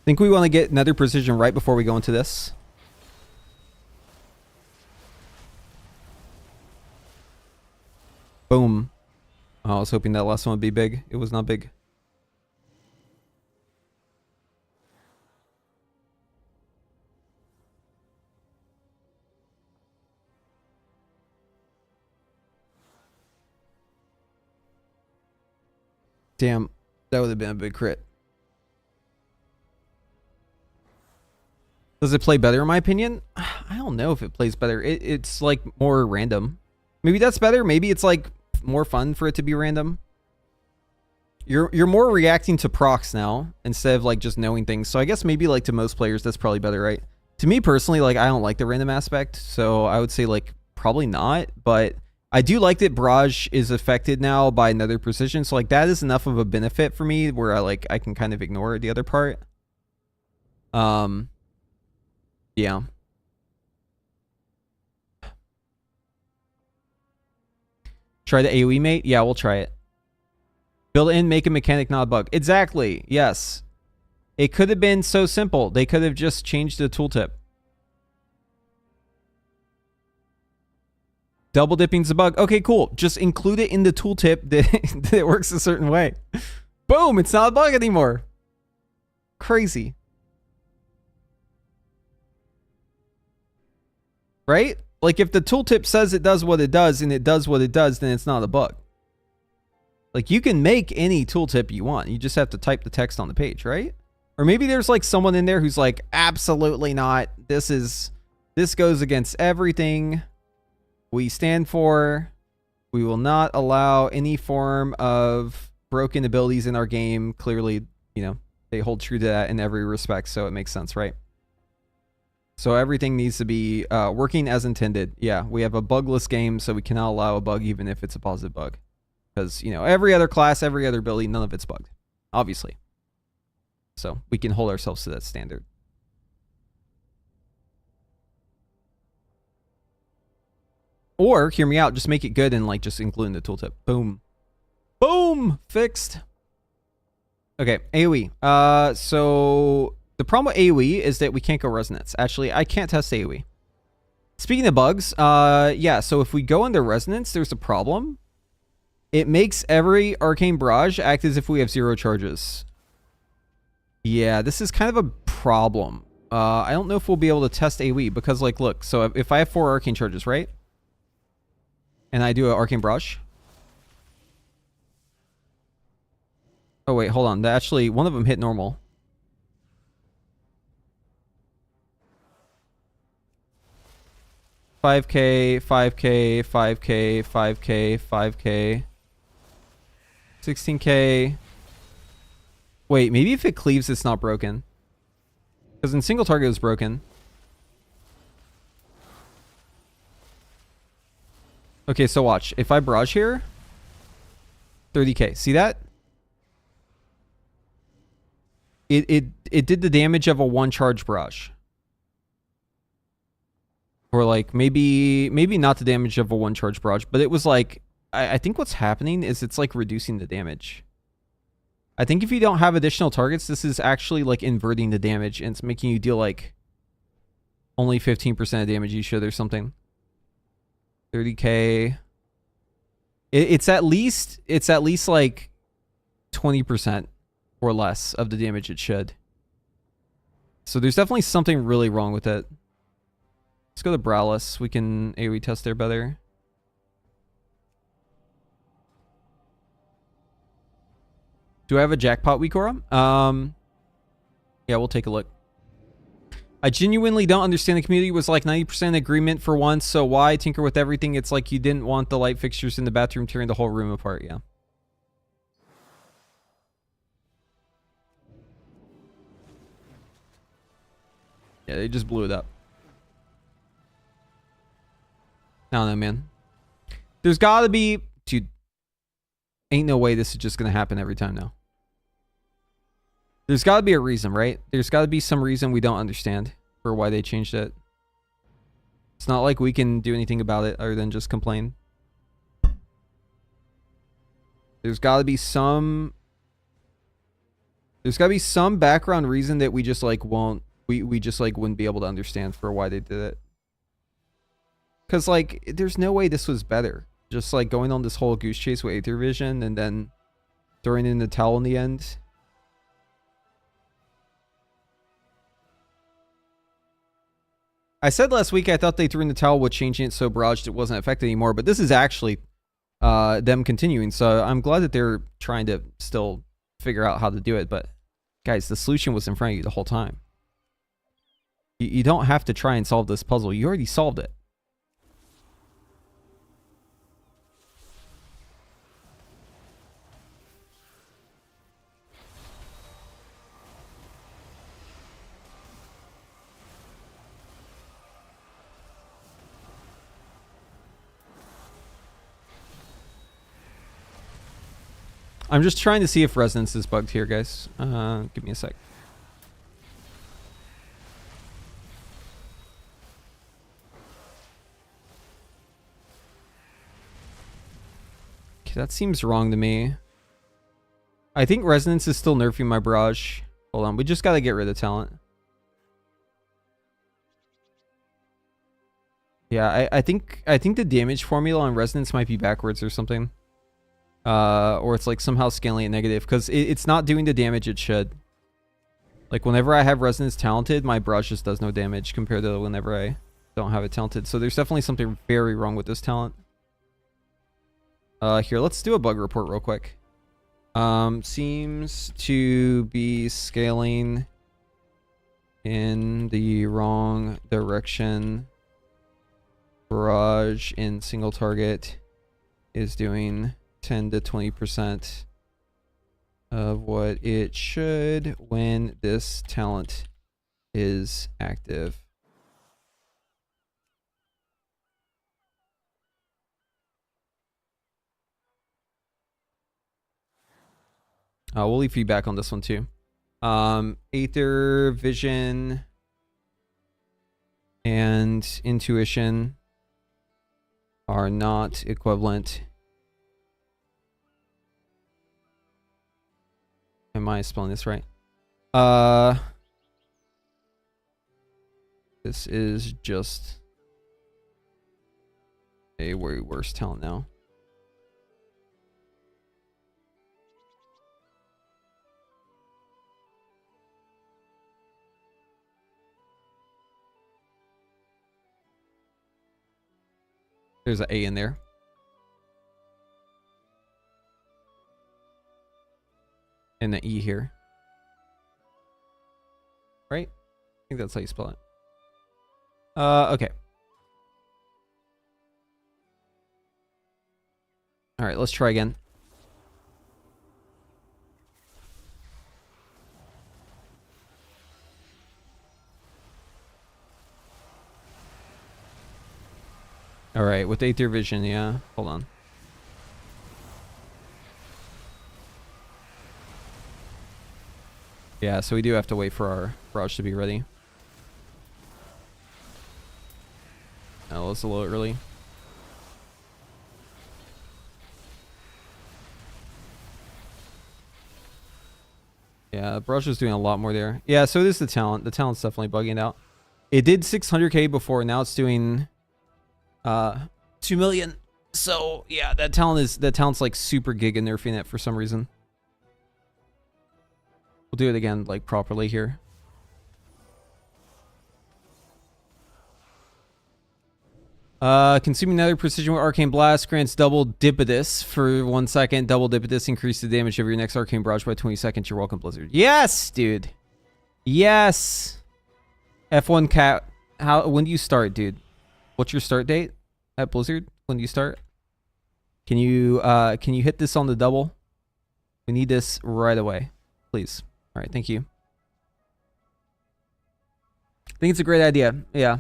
Think we want to get Nether Precision right before we go into this. Boom. Oh, I was hoping that last one would be big. It was not big. Damn, that would have been a big crit. Does it play better in my opinion? I don't know if it plays better. It's like more random. Maybe that's better. Maybe it's like more fun for it to be random. You're more reacting to procs now instead of like just knowing things. So I guess maybe like to most players that's probably better, right? To me personally, like I don't like the random aspect, so I would say like probably not, but I do like that barrage is affected now by Nether Precision. So like that is enough of a benefit for me where I can kind of ignore the other part. Yeah. Try the AoE mate? Yeah, we'll try it. Build it in, make a mechanic, not a bug. Exactly. Yes. It could have been so simple. They could have just changed the tooltip. Double dipping's a bug. Okay, cool. Just include it in the tooltip that it works a certain way. Boom, it's not a bug anymore. Crazy. Right? Like if the tooltip says it does what it does and it does what it does, then it's not a bug. Like you can make any tooltip you want. You just have to type the text on the page, right? Or maybe there's like someone in there who's like, absolutely not. This goes against everything we stand for. We will not allow any form of broken abilities in our game. Clearly, you know, they hold true to that in every respect. So it makes sense, right? So everything needs to be working as intended. Yeah, we have a bugless game, so we cannot allow a bug even if it's a positive bug. Because, you know, every other class, every other ability, none of it's bugged. Obviously. So we can hold ourselves to that standard. Or, hear me out, just make it good and like just include in the tooltip. Boom. Boom! Fixed. Okay, AoE. So the problem with AoE is that we can't go resonance. Actually, I can't test AoE. Speaking of bugs, yeah, so if we go into resonance, there's a problem. It makes every arcane barrage act as if we have 0 charges. Yeah, this is kind of a problem. I don't know if we'll be able to test AoE because, like, look, so if I have 4 arcane charges, right? And I do an arcane barrage. Oh, wait, hold on. Actually, one of them hit normal. $5K, $5K, $5K, $5K, $5K. 16K. Wait, maybe if it cleaves, it's not broken. Because in single target, it was broken. Okay, so watch. If I barrage here, 30K. See that? It did the damage of a 1 charge barrage. Or like maybe not the damage of a 1 charge barrage, but it was like I think what's happening is it's like reducing the damage. I think if you don't have additional targets, this is actually like inverting the damage and it's making you deal like only 15% of damage you should or something. 30K. It's at least like 20% or less of the damage it should. So there's definitely something really wrong with it. Let's go to Browless. We can AoE test there better. Do I have a jackpot week, Aura? Yeah, we'll take a look. I genuinely don't understand. The community was like 90% agreement for once, so why tinker with everything? It's like you didn't want the light fixtures in the bathroom tearing the whole room apart. Yeah. Yeah, they just blew it up. I don't know, man. There's gotta be... Dude, ain't no way this is just gonna happen every time now. There's gotta be a reason, right? There's gotta be some reason we don't understand for why they changed it. It's not like we can do anything about it other than just complain. There's gotta be some... There's gotta be some background reason that we just like won't... We just like wouldn't be able to understand for why they did it. Because like, there's no way this was better. Just like going on this whole goose chase with Aether Vision and then throwing in the towel in the end. I said last week I thought they threw in the towel with changing it so barraged it wasn't affected anymore, but this is actually them continuing. So I'm glad that they're trying to still figure out how to do it. But guys, the solution was in front of you the whole time. You don't have to try and solve this puzzle. You already solved it. I'm just trying to see if resonance is bugged here, guys. Give me a sec. Okay, that seems wrong to me. I think resonance is still nerfing my barrage. Hold on, we just gotta get rid of talent. Yeah, I think the damage formula on resonance might be backwards or something. Or it's like somehow scaling it negative because it's not doing the damage it should. Like whenever I have resonance talented, my barrage just does no damage compared to whenever I don't have it talented. So there's definitely something very wrong with this talent. Here, let's do a bug report real quick. Seems to be scaling in the wrong direction. Barrage in single target is doing 10 to 20% of what it should when this talent is active. We'll leave feedback on this one too. Aether Vision and Intuition are not equivalent. Am I spelling this right? This is just a way worse talent now. There's an A in there. And the E here. Right? I think that's how you spell it. Okay. All right, let's try again. All right, with Aether Vision, yeah. Hold on. Yeah, so we do have to wait for our barrage to be ready. Oh, it's a little early. Yeah, barrage is doing a lot more there. Yeah, so it is the talent. The talent's definitely bugging out. It did 600k before, now it's doing 2 million. So yeah, that talent's like super giga nerfing it for some reason. We'll do it again like properly here. Consuming another precision with Arcane Blast grants double Dipitus for 1 second. Double Dipitus increases the damage of your next Arcane Barrage by 20 seconds. You're welcome, Blizzard. Yes, dude. Yes. F1 Cat. When do you start, dude? What's your start date at Blizzard? When do you start? Can you hit this on the double? We need this right away, please. All right, thank you. I think it's a great idea. Yeah.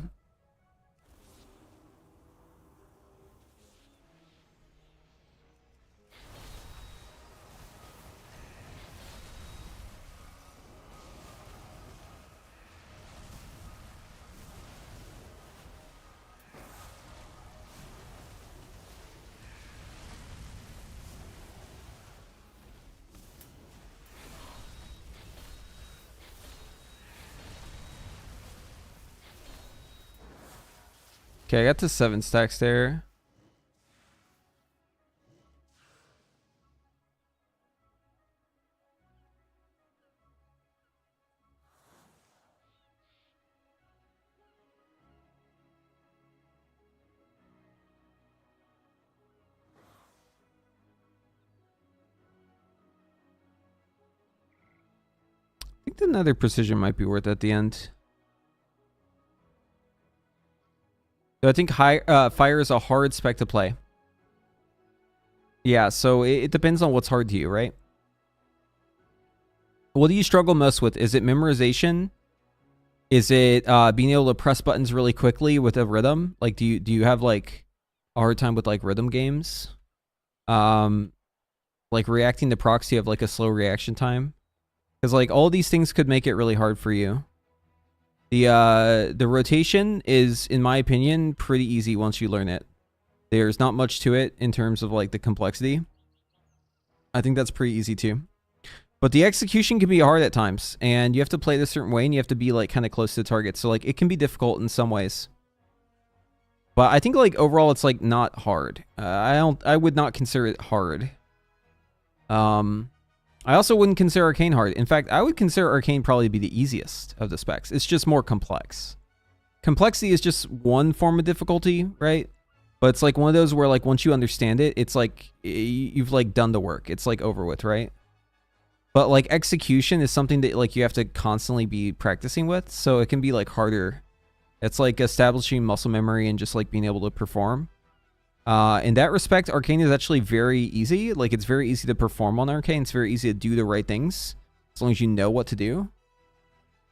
Okay, I got to 7 stacks there. I think another precision might be worth it at the end. So I think fire is a hard spec to play. Yeah, so it depends on what's hard to you, right? What do you struggle most with? Is it memorization? Is it being able to press buttons really quickly with a rhythm? Like, do you have like a hard time with like rhythm games? Like reacting to procs, you have like a slow reaction time? Because like all these things could make it really hard for you. The rotation is, in my opinion, pretty easy once you learn it. There's not much to it in terms of like the complexity. I think that's pretty easy too. But the execution can be hard at times, and you have to play it a certain way, and you have to be like kind of close to the target. So like it can be difficult in some ways. But I think like overall it's like not hard. I would not consider it hard. I also wouldn't consider Arcane hard. In fact, I would consider Arcane probably be the easiest of the specs. It's just more complex. Complexity is just one form of difficulty, right? But it's like one of those where like once you understand it, it's like you've like done the work. It's like over with, right? But like execution is something that like you have to constantly be practicing with, so it can be like harder. It's like establishing muscle memory and just like being able to perform. In that respect, Arcane is actually very easy. Like it's very easy to perform on Arcane. It's very easy to do the right things as long as you know what to do.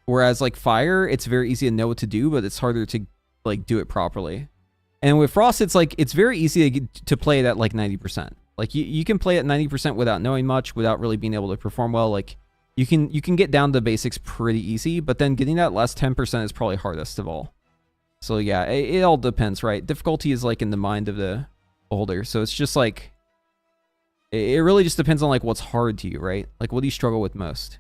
Whereas like Fire, it's very easy to know what to do, but it's harder to like do it properly. And with Frost, it's like it's very easy to play it at like 90%. Like you can play at 90% without knowing much, without really being able to perform well. Like you can get down to basics pretty easy, but then getting that last 10% is probably hardest of all. So yeah, it all depends, right? Difficulty is like in the mind of the beholder. So it's just like, it really just depends on like what's hard to you, right? Like what do you struggle with most?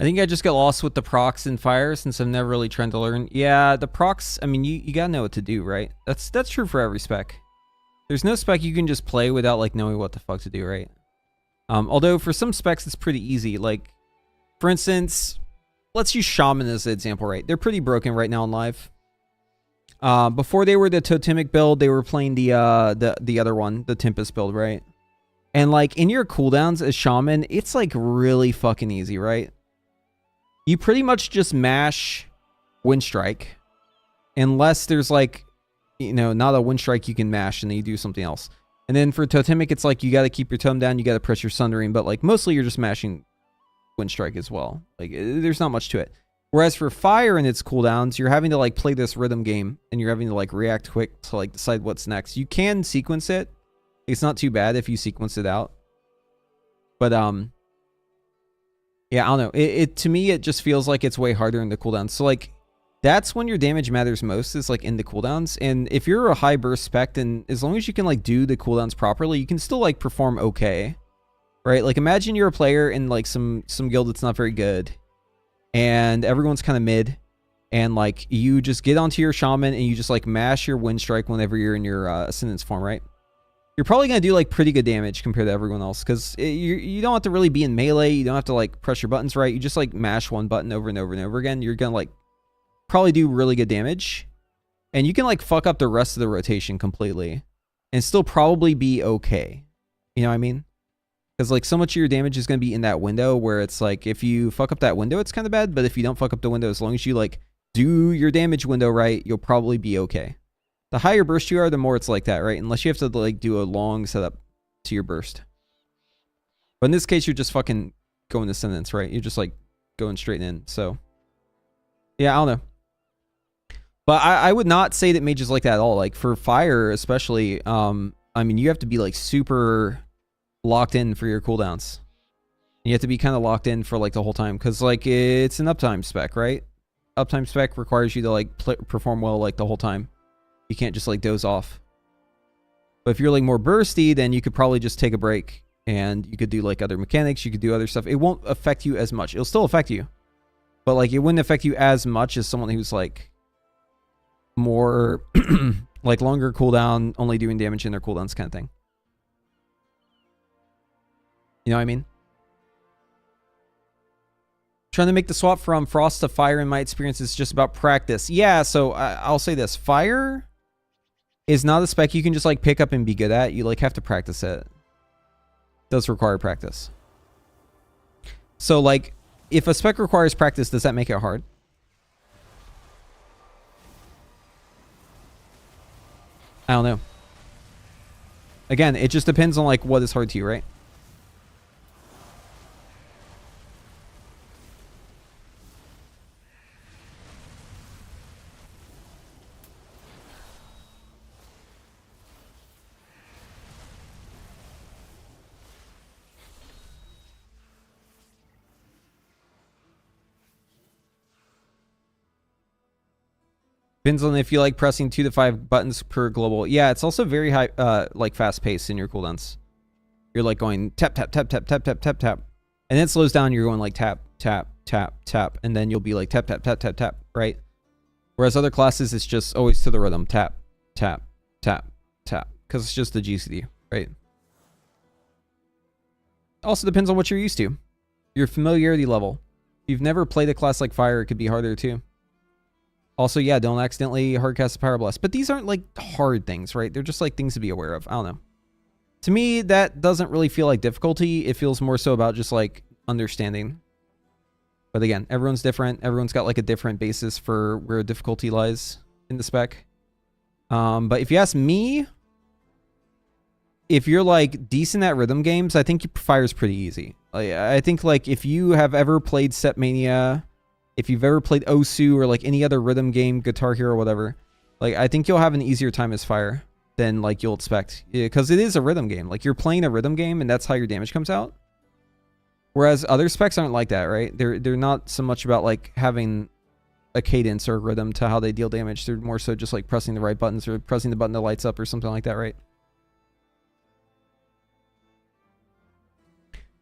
I think I just got lost with the procs and Fire since I'm never really trying to learn. Yeah, the procs, I mean, you gotta know what to do, right? That's true for every spec. There's no spec you can just play without like knowing what the fuck to do, right? Although for some specs it's pretty easy. Like, for instance, let's use Shaman as an example, right? They're pretty broken right now in live. Before they were the Totemic build, they were playing the other one, the Tempest build, right? And like in your cooldowns as Shaman, it's like really fucking easy, right? You pretty much just mash Wind Strike, unless there's like, you know, not a Wind Strike you can mash and then you do something else. And then for Totemic, it's like you got to keep your tome down, you got to press your Sundering, but like mostly you're just mashing Wind Strike as well. Like there's not much to it. Whereas for Fire and its cooldowns, you're having to like play this rhythm game and you're having to like react quick to like decide what's next. You can sequence it. It's not too bad if you sequence it out. But yeah, I don't know. It to me it just feels like it's way harder in the cooldowns. So like that's when your damage matters most, is like in the cooldowns. And if you're a high burst spec, then as long as you can like do the cooldowns properly, you can still like perform okay. Right? Like imagine you're a player in like some guild that's not very good and everyone's kind of mid, and like you just get onto your shaman and you just like mash your Wind Strike whenever you're in your Ascendance form, right? You're probably going to do like pretty good damage compared to everyone else, because you don't have to really be in melee. You don't have to like press your buttons right. You just like mash one button over and over and over again. You're going to like probably do really good damage, and you can like fuck up the rest of the rotation completely and still probably be okay. You know what I mean? Because like so much of your damage is going to be in that window where it's like if you fuck up that window, it's kind of bad. But if you don't fuck up the window, as long as you like do your damage window right, you'll probably be okay. The higher burst you are, the more it's like that, right? Unless you have to like do a long setup to your burst. But in this case, you're just fucking going Ascendance, right? You're just like going straight in. So yeah, I don't know. But I would not say that Mage is like that at all. Like for Fire especially, I mean, you have to be like super locked in for your cooldowns. You have to be kind of locked in for like the whole time, because like it's an uptime spec, right? Uptime spec requires you to like perform well like the whole time. You can't just like doze off. But if you're like more bursty, then you could probably just take a break and you could do like other mechanics. You could do other stuff. It won't affect you as much. It'll still affect you, but like it wouldn't affect you as much as someone who's like more like longer cooldown, only doing damage in their cooldowns kind of thing. You know what I mean? Trying to make the swap from Frost to Fire, in my experience, is just about practice. Yeah, so I'll say this. Fire is not a spec you can just like pick up and be good at. You like have to practice it. It does require practice. So like if a spec requires practice, does that make it hard? I don't know. Again, it just depends on like what is hard to you, right? Depends on if you like pressing 2 to 5 buttons per global. Yeah, it's also very high, like fast paced in your cooldowns. You're like going tap, tap, tap, tap, tap, tap, tap, tap. And then it slows down. You're going like tap, tap, tap, tap. And then you'll be like tap, tap, tap, tap, tap, right? Whereas other classes, it's just always to the rhythm. Tap, tap, tap, tap. Because it's just the GCD, right? Also depends on what you're used to. Your familiarity level. If you've never played a class like Fire, it could be harder too. Also, yeah, don't accidentally hardcast a Power Blast. But these aren't like hard things, right? They're just like things to be aware of. I don't know. To me, that doesn't really feel like difficulty. It feels more so about just like understanding. But again, everyone's different. Everyone's got like a different basis for where difficulty lies in the spec. But if you ask me, if you're like decent at rhythm games, I think Fire's pretty easy. I think like if you have ever played Setmania, if you've ever played Osu or like any other rhythm game, Guitar Hero or whatever, like I think you'll have an easier time as Fire than like you'll expect, because it is a rhythm game. Like you're playing a rhythm game and that's how your damage comes out. Whereas other specs aren't like that, right? They're not so much about like having a cadence or a rhythm to how they deal damage. They're more so just like pressing the right buttons or pressing the button that lights up or something like that, right?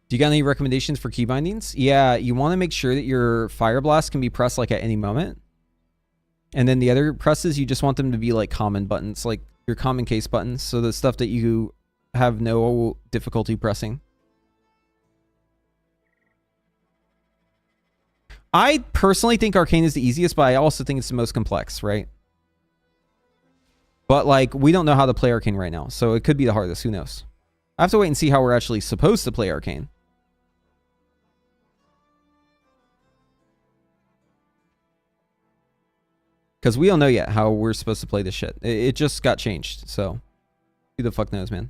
Do you got any recommendations for key bindings? Yeah, you want to make sure that your Fire Blast can be pressed like at any moment. And then the other presses, you just want them to be like common buttons, like your common case buttons. So the stuff that you have no difficulty pressing. I personally think Arcane is the easiest, but I also think it's the most complex, right? But like, we don't know how to play Arcane right now, so it could be the hardest. Who knows? I have to wait and see how we're actually supposed to play Arcane. Because we don't know yet how we're supposed to play this shit. It just got changed, so who the fuck knows, man?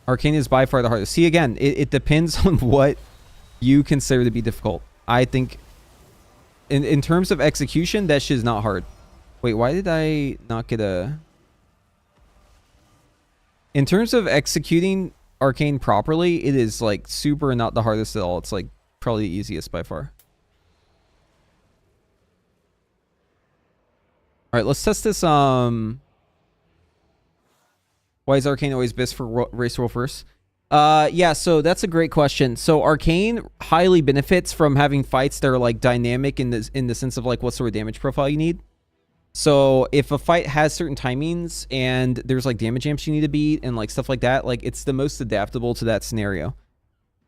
Arcane is by far the hardest. See, again, it depends on what you consider to be difficult. I think in terms of execution, that shit is not hard. Wait, why did I not get a... In terms of executing Arcane properly, it is like super not the hardest at all. It's like probably the easiest by far. All right, let's test this. Why is Arcane always best for race roll first? Yeah, so that's a great question. So Arcane highly benefits from having fights that are like dynamic in the sense of like what sort of damage profile you need. So if a fight has certain timings and there's like damage amps you need to beat and like stuff like that, like it's the most adaptable to that scenario.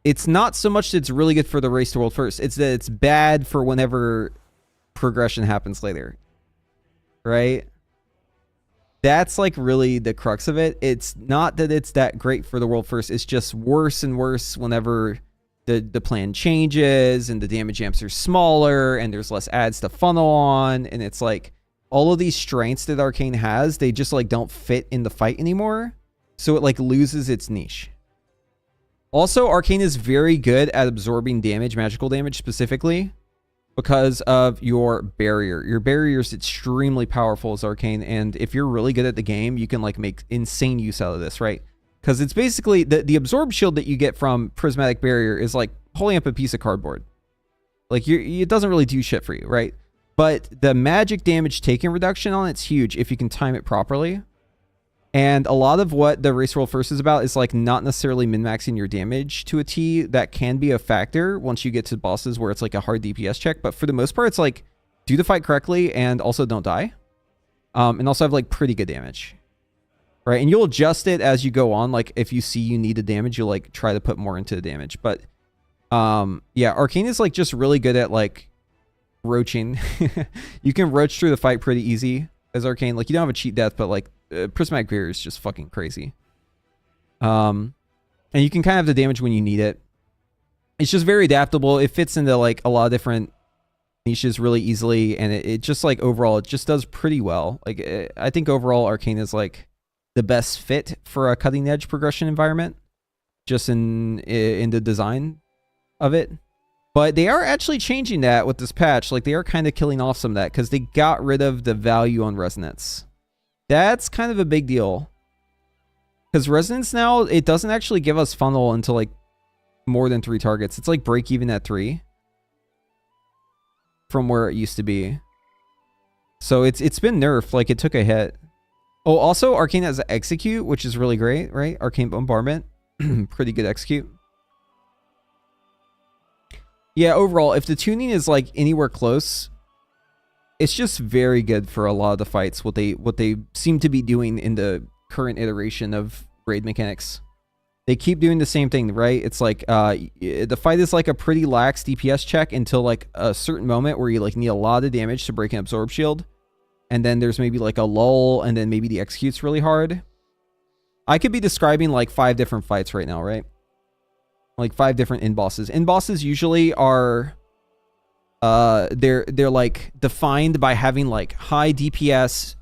It's not so much that it's really good for the race to world first. It's that it's bad for whenever progression happens later. Right? That's like really the crux of it. It's not that it's that great for the world first. It's just worse and worse whenever the plan changes and the damage amps are smaller and there's less ads to funnel on. And it's like all of these strengths that Arcane has, they just like don't fit in the fight anymore. So it like loses its niche. Also, Arcane is very good at absorbing damage, magical damage specifically, because of your barrier. Your barrier is extremely powerful as Arcane, and if you're really good at the game, you can like make insane use out of this, right? Because it's basically the absorb shield that you get from prismatic barrier is like holding up a piece of cardboard. Like it doesn't really do shit for you, right? But the magic damage taken reduction on it's huge if you can time it properly. And a lot of what the race roll first is about is like not necessarily min-maxing your damage to a T. That can be a factor once you get to bosses where it's like a hard DPS check. But for the most part, it's like do the fight correctly and also don't die. And also have like pretty good damage. Right? And you'll adjust it as you go on. Like if you see you need a damage, you'll like try to put more into the damage. But yeah, Arcane is like just really good at like roaching. You can roach through the fight pretty easy as Arcane. Like you don't have a cheat death, but like prismatic barrier is just fucking crazy. And you can kind of have the damage when you need it. It's just very adaptable. It fits into like a lot of different niches really easily, and it just like overall it just does pretty well. Like I think overall Arcane is like the best fit for a cutting edge progression environment, just in the design of it. But they are actually changing that with this patch. Like they are kind of killing off some of that because they got rid of the value on resonance. That's kind of a big deal. Because resonance now, it doesn't actually give us funnel until like more than 3 targets. It's like break even at 3 from where it used to be. So it's been nerfed. Like it took a hit. Oh, also Arcane has execute, which is really great, right? Arcane bombardment. Pretty good execute. Yeah, overall, if the tuning is like anywhere close, it's just very good for a lot of the fights. What they seem to be doing in the current iteration of raid mechanics, they keep doing the same thing, right? It's like the fight is like a pretty lax DPS check until like a certain moment where you like need a lot of damage to break an absorb shield, and then there's maybe like a lull, and then maybe the execute's really hard. I could be describing like 5 different fights right now, right? Like 5 different end bosses. End bosses usually are they're like defined by having like high DPS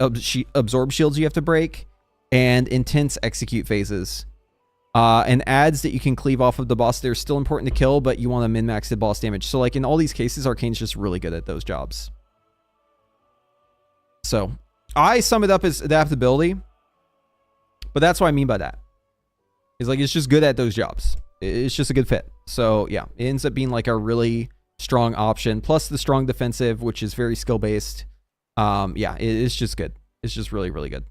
absorb shields you have to break and intense execute phases. And ads that you can cleave off of the boss. They're still important to kill, but you want to min-max the boss damage. So like in all these cases, Arcane's just really good at those jobs. So I sum it up as adaptability, but that's what I mean by that. It's like it's just good at those jobs. It's just a good fit. So yeah, it ends up being like a really strong option, plus the strong defensive, which is very skill based. Yeah, it's just good. It's just really, really good.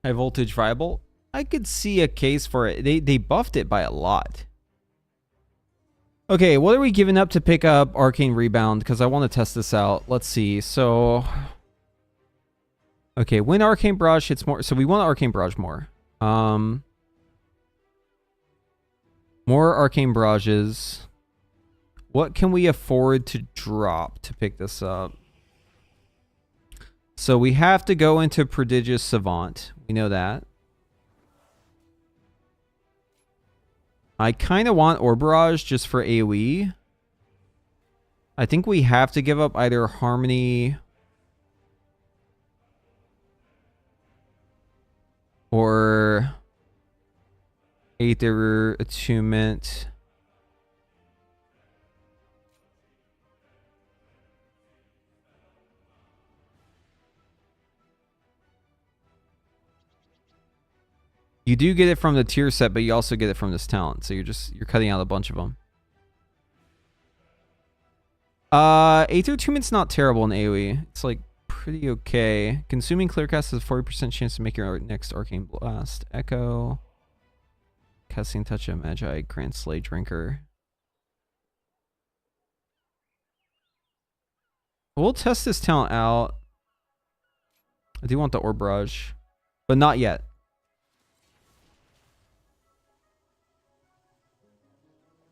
High voltage viable. I could see a case for it. They buffed it by a lot. Okay, what are we giving up to pick up Arcane Rebound? Because I want to test this out. Let's see. So, okay, when Arcane Barrage hits more. So we want Arcane Barrage more. More Arcane Barrages. What can we afford to drop to pick this up? So we have to go into Prodigious Savant. We know that. I kind of want Orb Barrage just for AoE. I think we have to give up either Harmony or Aether Attunement. You do get it from the tier set, but you also get it from this talent. So you're cutting out a bunch of them. Aether Attunement's not terrible in AoE. It's like pretty okay. Consuming Clearcast has a 40% chance to make your next Arcane Blast. Echo. Casting Touch of Magi. Grand Slay Drinker. We'll test this talent out. I do want the Orb Barrage, but not yet.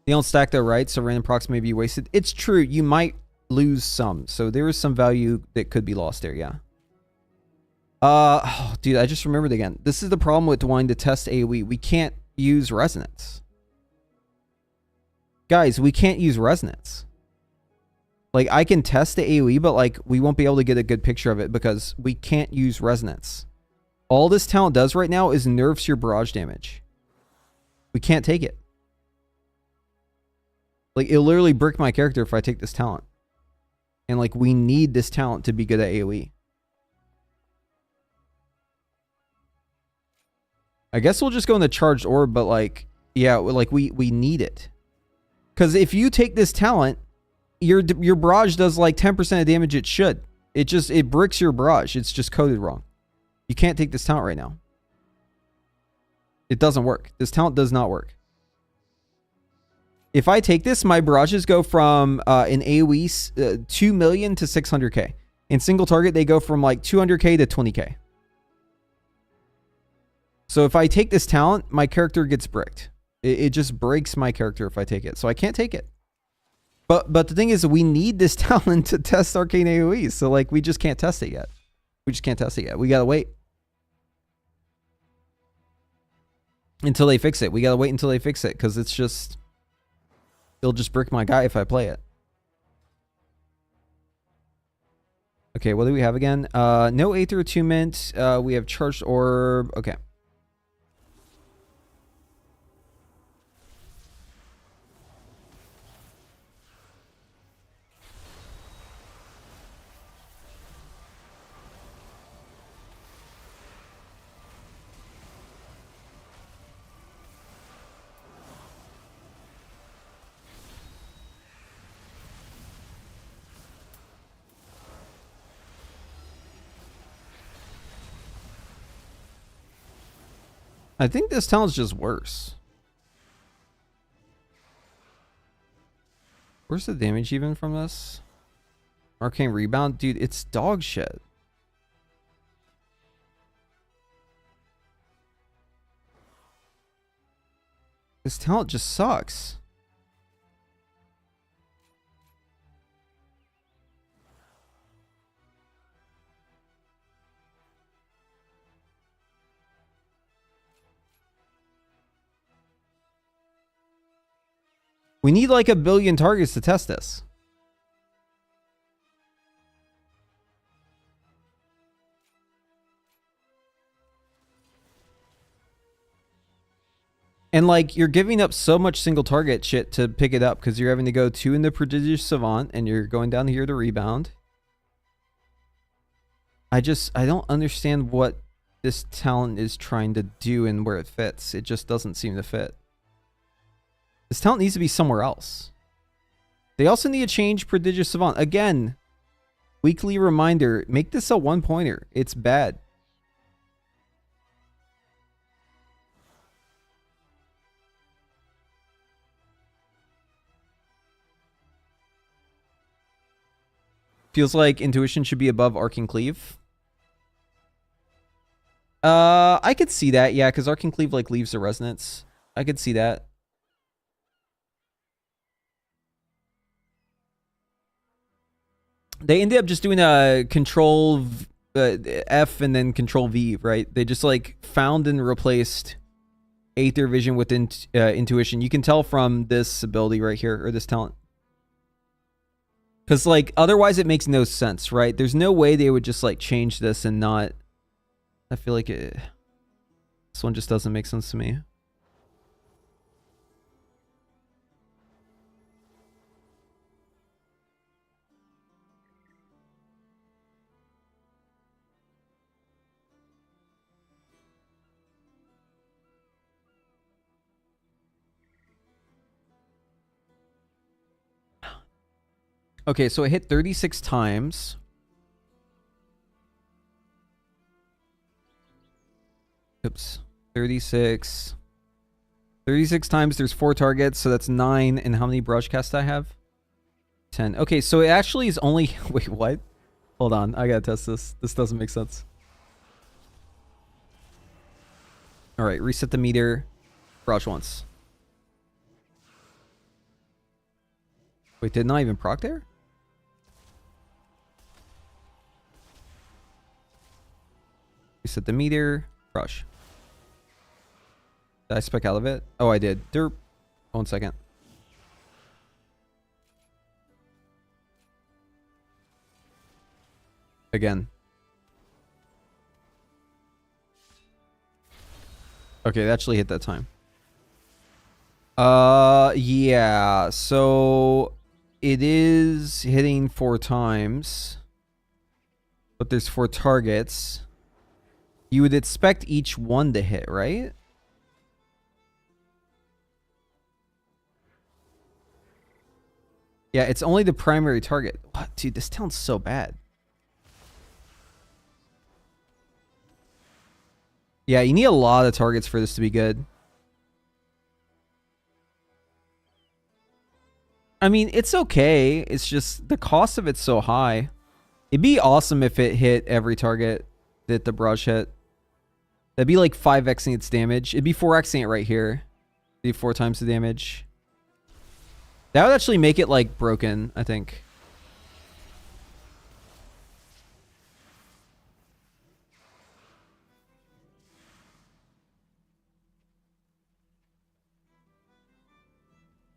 They don't stack though, right? So random procs may be wasted. It's true. You might lose some. So there is some value that could be lost there, yeah. Oh, dude, I just remembered again. This is the problem with wanting to test AoE. We can't use Resonance. Guys, we can't use Resonance. Like, I can test the AoE, but like, we won't be able to get a good picture of it because we can't use Resonance. All this talent does right now is nerfs your barrage damage. We can't take it. Like, it'll literally brick my character if I take this talent. And, like, we need this talent to be good at AoE. I guess we'll just go in the Charged Orb, but, like, yeah, like, we need it. Because if you take this talent, your barrage does, like, 10% of damage it should. It bricks your barrage. It's just coded wrong. You can't take this talent right now. It doesn't work. This talent does not work. If I take this, my barrages go from an AoE 2 million to 600k. In single target, they go from like 200k to 20k. So if I take this talent, my character gets bricked. It just breaks my character if I take it. So I can't take it. But the thing is, we need this talent to test Arcane AoE. So like, we just can't test it yet. We just can't test it yet. We gotta wait until they fix it. We gotta wait until they fix it because it's just... It'll just brick my guy if I play it. Okay, what do we have again? No Aether Attunement. We have Charged Orb. Okay. I think this talent's just worse. Where's the damage even from this? Arcane Rebound? Dude, it's dog shit. This talent just sucks. We need like 1 billion targets to test this. And like, you're giving up so much single target shit to pick it up because you're having to go 2 in the Prodigious Savant and you're going down here to rebound. I don't understand what this talent is trying to do and where it fits. It just doesn't seem to fit. This talent needs to be somewhere else. They also need to change Prodigious Savant. Again, weekly reminder, make this a 1-pointer. It's bad. Feels like intuition should be above Arcane Cleave. I could see that, yeah, because Arcane Cleave like leaves the resonance. I could see that. They ended up just doing a control F and then control V, right? They just like found and replaced Aether Vision with intuition. You can tell from this ability right here, or this talent. Because like otherwise it makes no sense, right? There's no way they would just like change this and not... I feel like this one just doesn't make sense to me. Okay, so it hit 36 times. Oops. 36. 36 times, there's 4 targets, so that's 9. And how many brush casts I have? 10. Okay, so it actually is only... Wait, what? Hold on, I gotta test this. This doesn't make sense. Alright, reset the meter. Brush once. Wait, did it not even proc there? Reset the meter. Brush. Did I spec out of it? Oh, I did. Derp. 1 second. Again. Okay, it actually hit that time. Yeah. So it is hitting 4 times. But there's 4 targets. You would expect each one to hit, right? Yeah, it's only the primary target. What? Dude, this talent's so bad. Yeah, you need a lot of targets for this to be good. I mean, it's okay. It's just the cost of it's so high. It'd be awesome if it hit every target that the brush hit. That'd be like 5xing its damage. It'd be 4xing it right here. It'd be 4 times the damage. That would actually make it like broken, I think.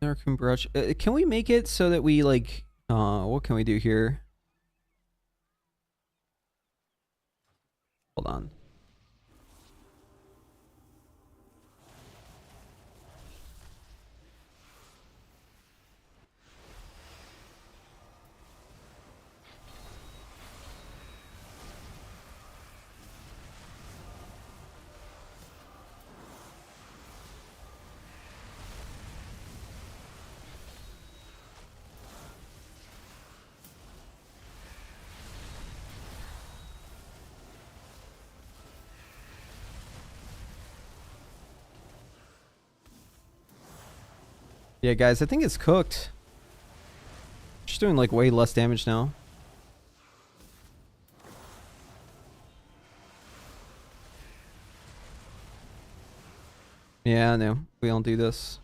Arcane brush. Can we make it so that we like... what can we do here? Hold on. Yeah, guys, I think it's cooked. Just doing like way less damage now. Yeah, no, we don't do this.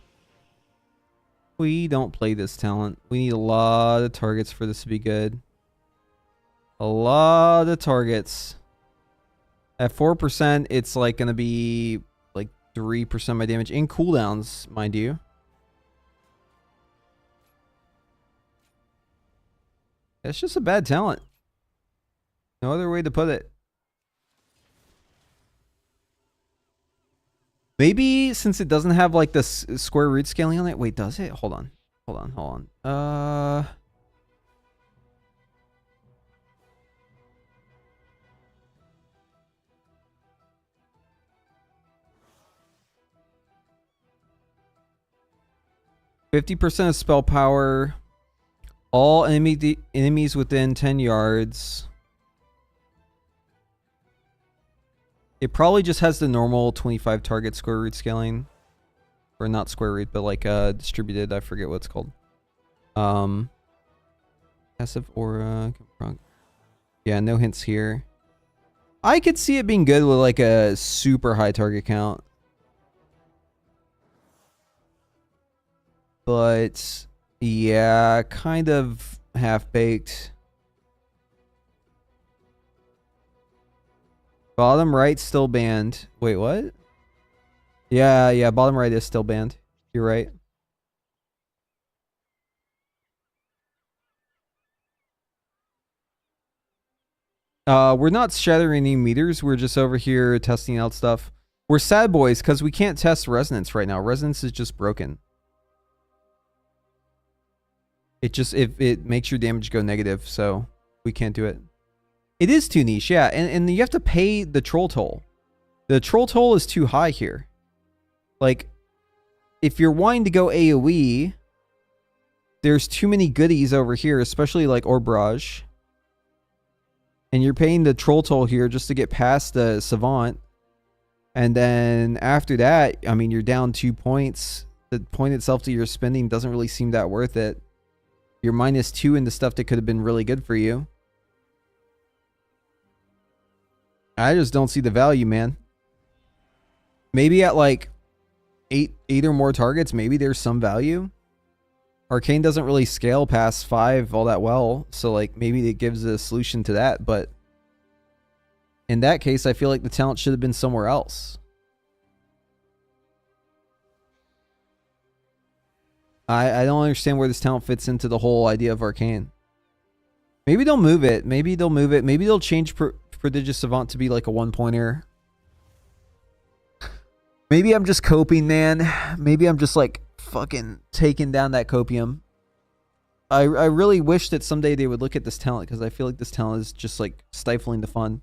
We don't play this talent. We need a lot of targets for this to be good. A lot of targets. At 4%, it's like going to be like 3% of my damage in cooldowns, mind you. It's just a bad talent. No other way to put it. Maybe since it doesn't have like this square root scaling on it. Wait, does it? Hold on. Hold on. Hold on. 50% of spell power. All enemies within 10 yards. It probably just has the normal 25 target square root scaling. Or not square root, but like distributed. I forget what it's called. Passive aura. Yeah, no hints here. I could see it being good with like a super high target count. But yeah, kind of half-baked. Bottom right still banned. Wait, what? Yeah, bottom right is still banned. You're right. We're not shattering any meters. We're just over here testing out stuff. We're sad boys because we can't test resonance right now. Resonance is just broken. It makes your damage go negative, so we can't do it. It is too niche, yeah, and you have to pay the troll toll. The troll toll is too high here. Like, if you're wanting to go AoE, there's too many goodies over here, especially like Orb Barrage. And you're paying the troll toll here just to get past the Savant. And then after that, I mean, you're down 2 points. The point itself that you're spending doesn't really seem that worth it. You're -2 into stuff that could have been really good for you. I just don't see the value, man. Maybe at like eight or more targets, maybe there's some value. Arcane doesn't really scale past 5 all that well, so like maybe it gives a solution to that, but in that case, I feel like the talent should have been somewhere else. I don't understand where this talent fits into the whole idea of Arcane. Maybe they'll move it. Maybe they'll move it. Maybe they'll change Prodigious Savant to be like a 1-pointer. Maybe I'm just coping, man. Maybe I'm just like fucking taking down that copium. I really wish that someday they would look at this talent because I feel like this talent is just like stifling the fun.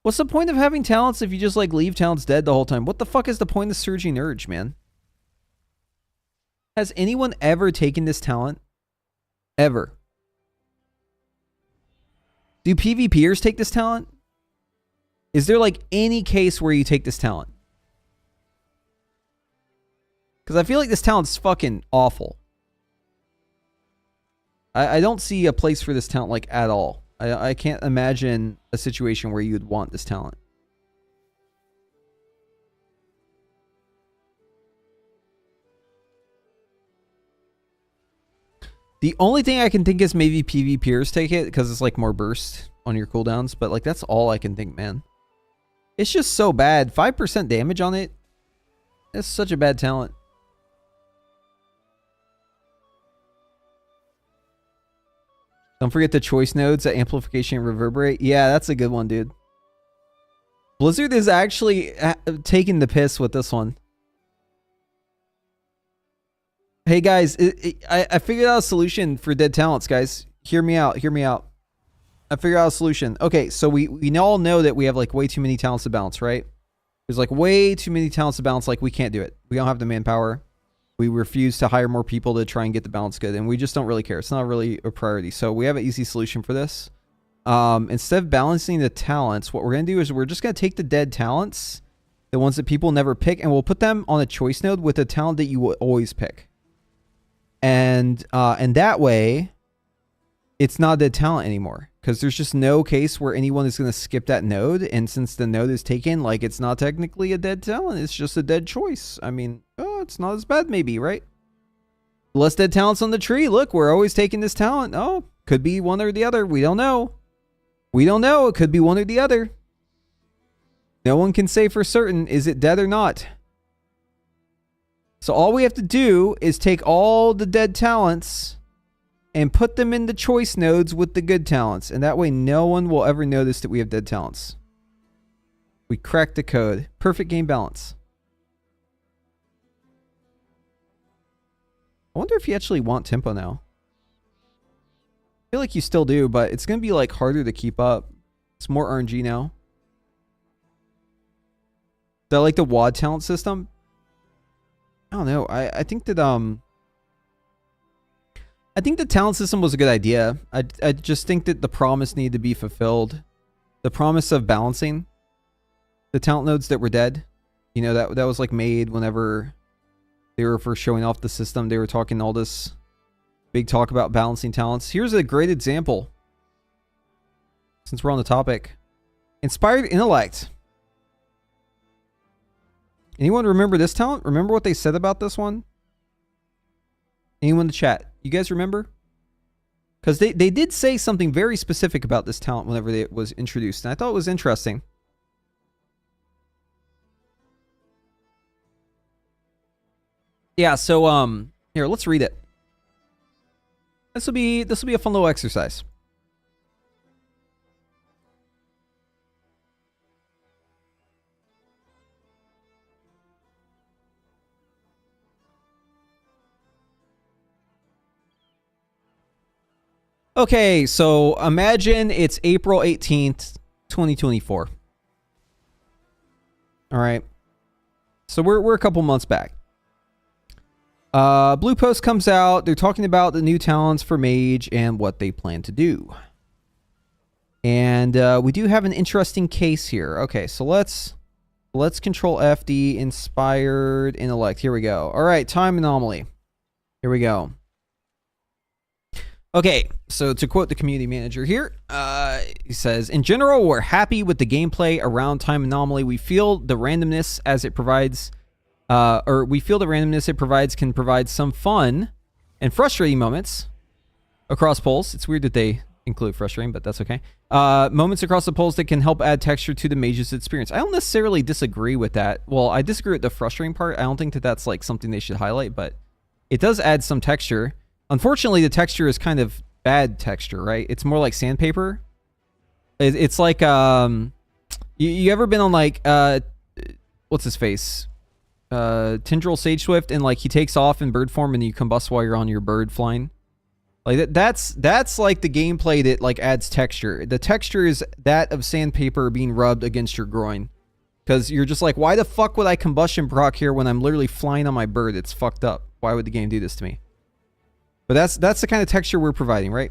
What's the point of having talents if you just like leave talents dead the whole time? What the fuck is the point of Surging Urge, man? Has anyone ever taken this talent? Ever? Do PvPers take this talent? Is there like any case where you take this talent? Because I feel like this talent's fucking awful. I don't see a place for this talent like at all. I can't imagine a situation where you'd want this talent. The only thing I can think is maybe PvPers take it because it's like more burst on your cooldowns, but like that's all I can think, man. It's just so bad. 5% damage on it. That's such a bad talent. Don't forget the choice nodes that amplification and reverberate. Yeah, that's a good one, dude. Blizzard is actually taking the piss with this one. Hey guys, I figured out a solution for dead talents, guys. Hear me out. Hear me out. I figured out a solution. Okay, so we all know that we have like way too many talents to balance, right? There's like way too many talents to balance. Like we can't do it. We don't have the manpower. We refuse to hire more people to try and get the balance good, and we just don't really care. It's not really a priority. So we have an easy solution for this. Instead of balancing the talents, what we're going to do is we're just going to take the dead talents, the ones that people never pick, and we'll put them on a choice node with a talent that you will always pick. And that way, it's not a dead talent anymore. Because there's just no case where anyone is going to skip that node. And since the node is taken, like it's not technically a dead talent. It's just a dead choice. I mean, oh, it's not as bad maybe, right? Less dead talents on the tree. Look, we're always taking this talent. Oh, could be one or the other. We don't know. We don't know. It could be one or the other. No one can say for certain, is it dead or not? So all we have to do is take all the dead talents and put them in the choice nodes with the good talents. And that way no one will ever notice that we have dead talents. We cracked the code. Perfect game balance. I wonder if you actually want tempo now. I feel like you still do, but it's going to be like harder to keep up. It's more RNG now. Is that like the WAD talent system? I don't know. I think that I think the talent system was a good idea. I just think that the promise needed to be fulfilled. The promise of balancing the talent nodes that were dead. You know, that was like made whenever they were first showing off the system. They were talking all this Big talk about balancing talents. Here's a great example. Since we're on the topic. Inspired Intellect. Anyone remember this talent? Remember what they said about this one? Anyone in the chat? You guys remember? Because they did say something very specific about this talent whenever it was introduced. And I thought it was interesting. Yeah, so here, let's read it. This will be a fun little exercise. Okay, so imagine it's April 18th, 2024. All right. So we're a couple months back. Blue Post comes out. They're talking about the new talents for Mage and what they plan to do. And we do have an interesting case here. Okay, so let's control F the Inspired Intellect. Here we go. All right, time anomaly. Here we go. Okay, so to quote the community manager here, he says, in general, we're happy with the gameplay around time anomaly. We feel the randomness as it provides, can provide some fun and frustrating moments across polls. It's weird that they include frustrating, but that's okay. Moments across the polls that can help add texture to the Mage's experience. I don't necessarily disagree with that. Well, I disagree with the frustrating part. I don't think that that's like something they should highlight, but it does add some texture. Unfortunately, the texture is kind of bad texture, right? It's more like sandpaper. It's like, you ever been on like, what's his face? Tindril Sage Swift, and like he takes off in bird form and you combust while you're on your bird flying. Like that's like the gameplay that like adds texture. The texture is that of sandpaper being rubbed against your groin. Because you're just like, why the fuck would I combustion proc here when I'm literally flying on my bird? It's fucked up. Why would the game do this to me? But that's the kind of texture we're providing, right?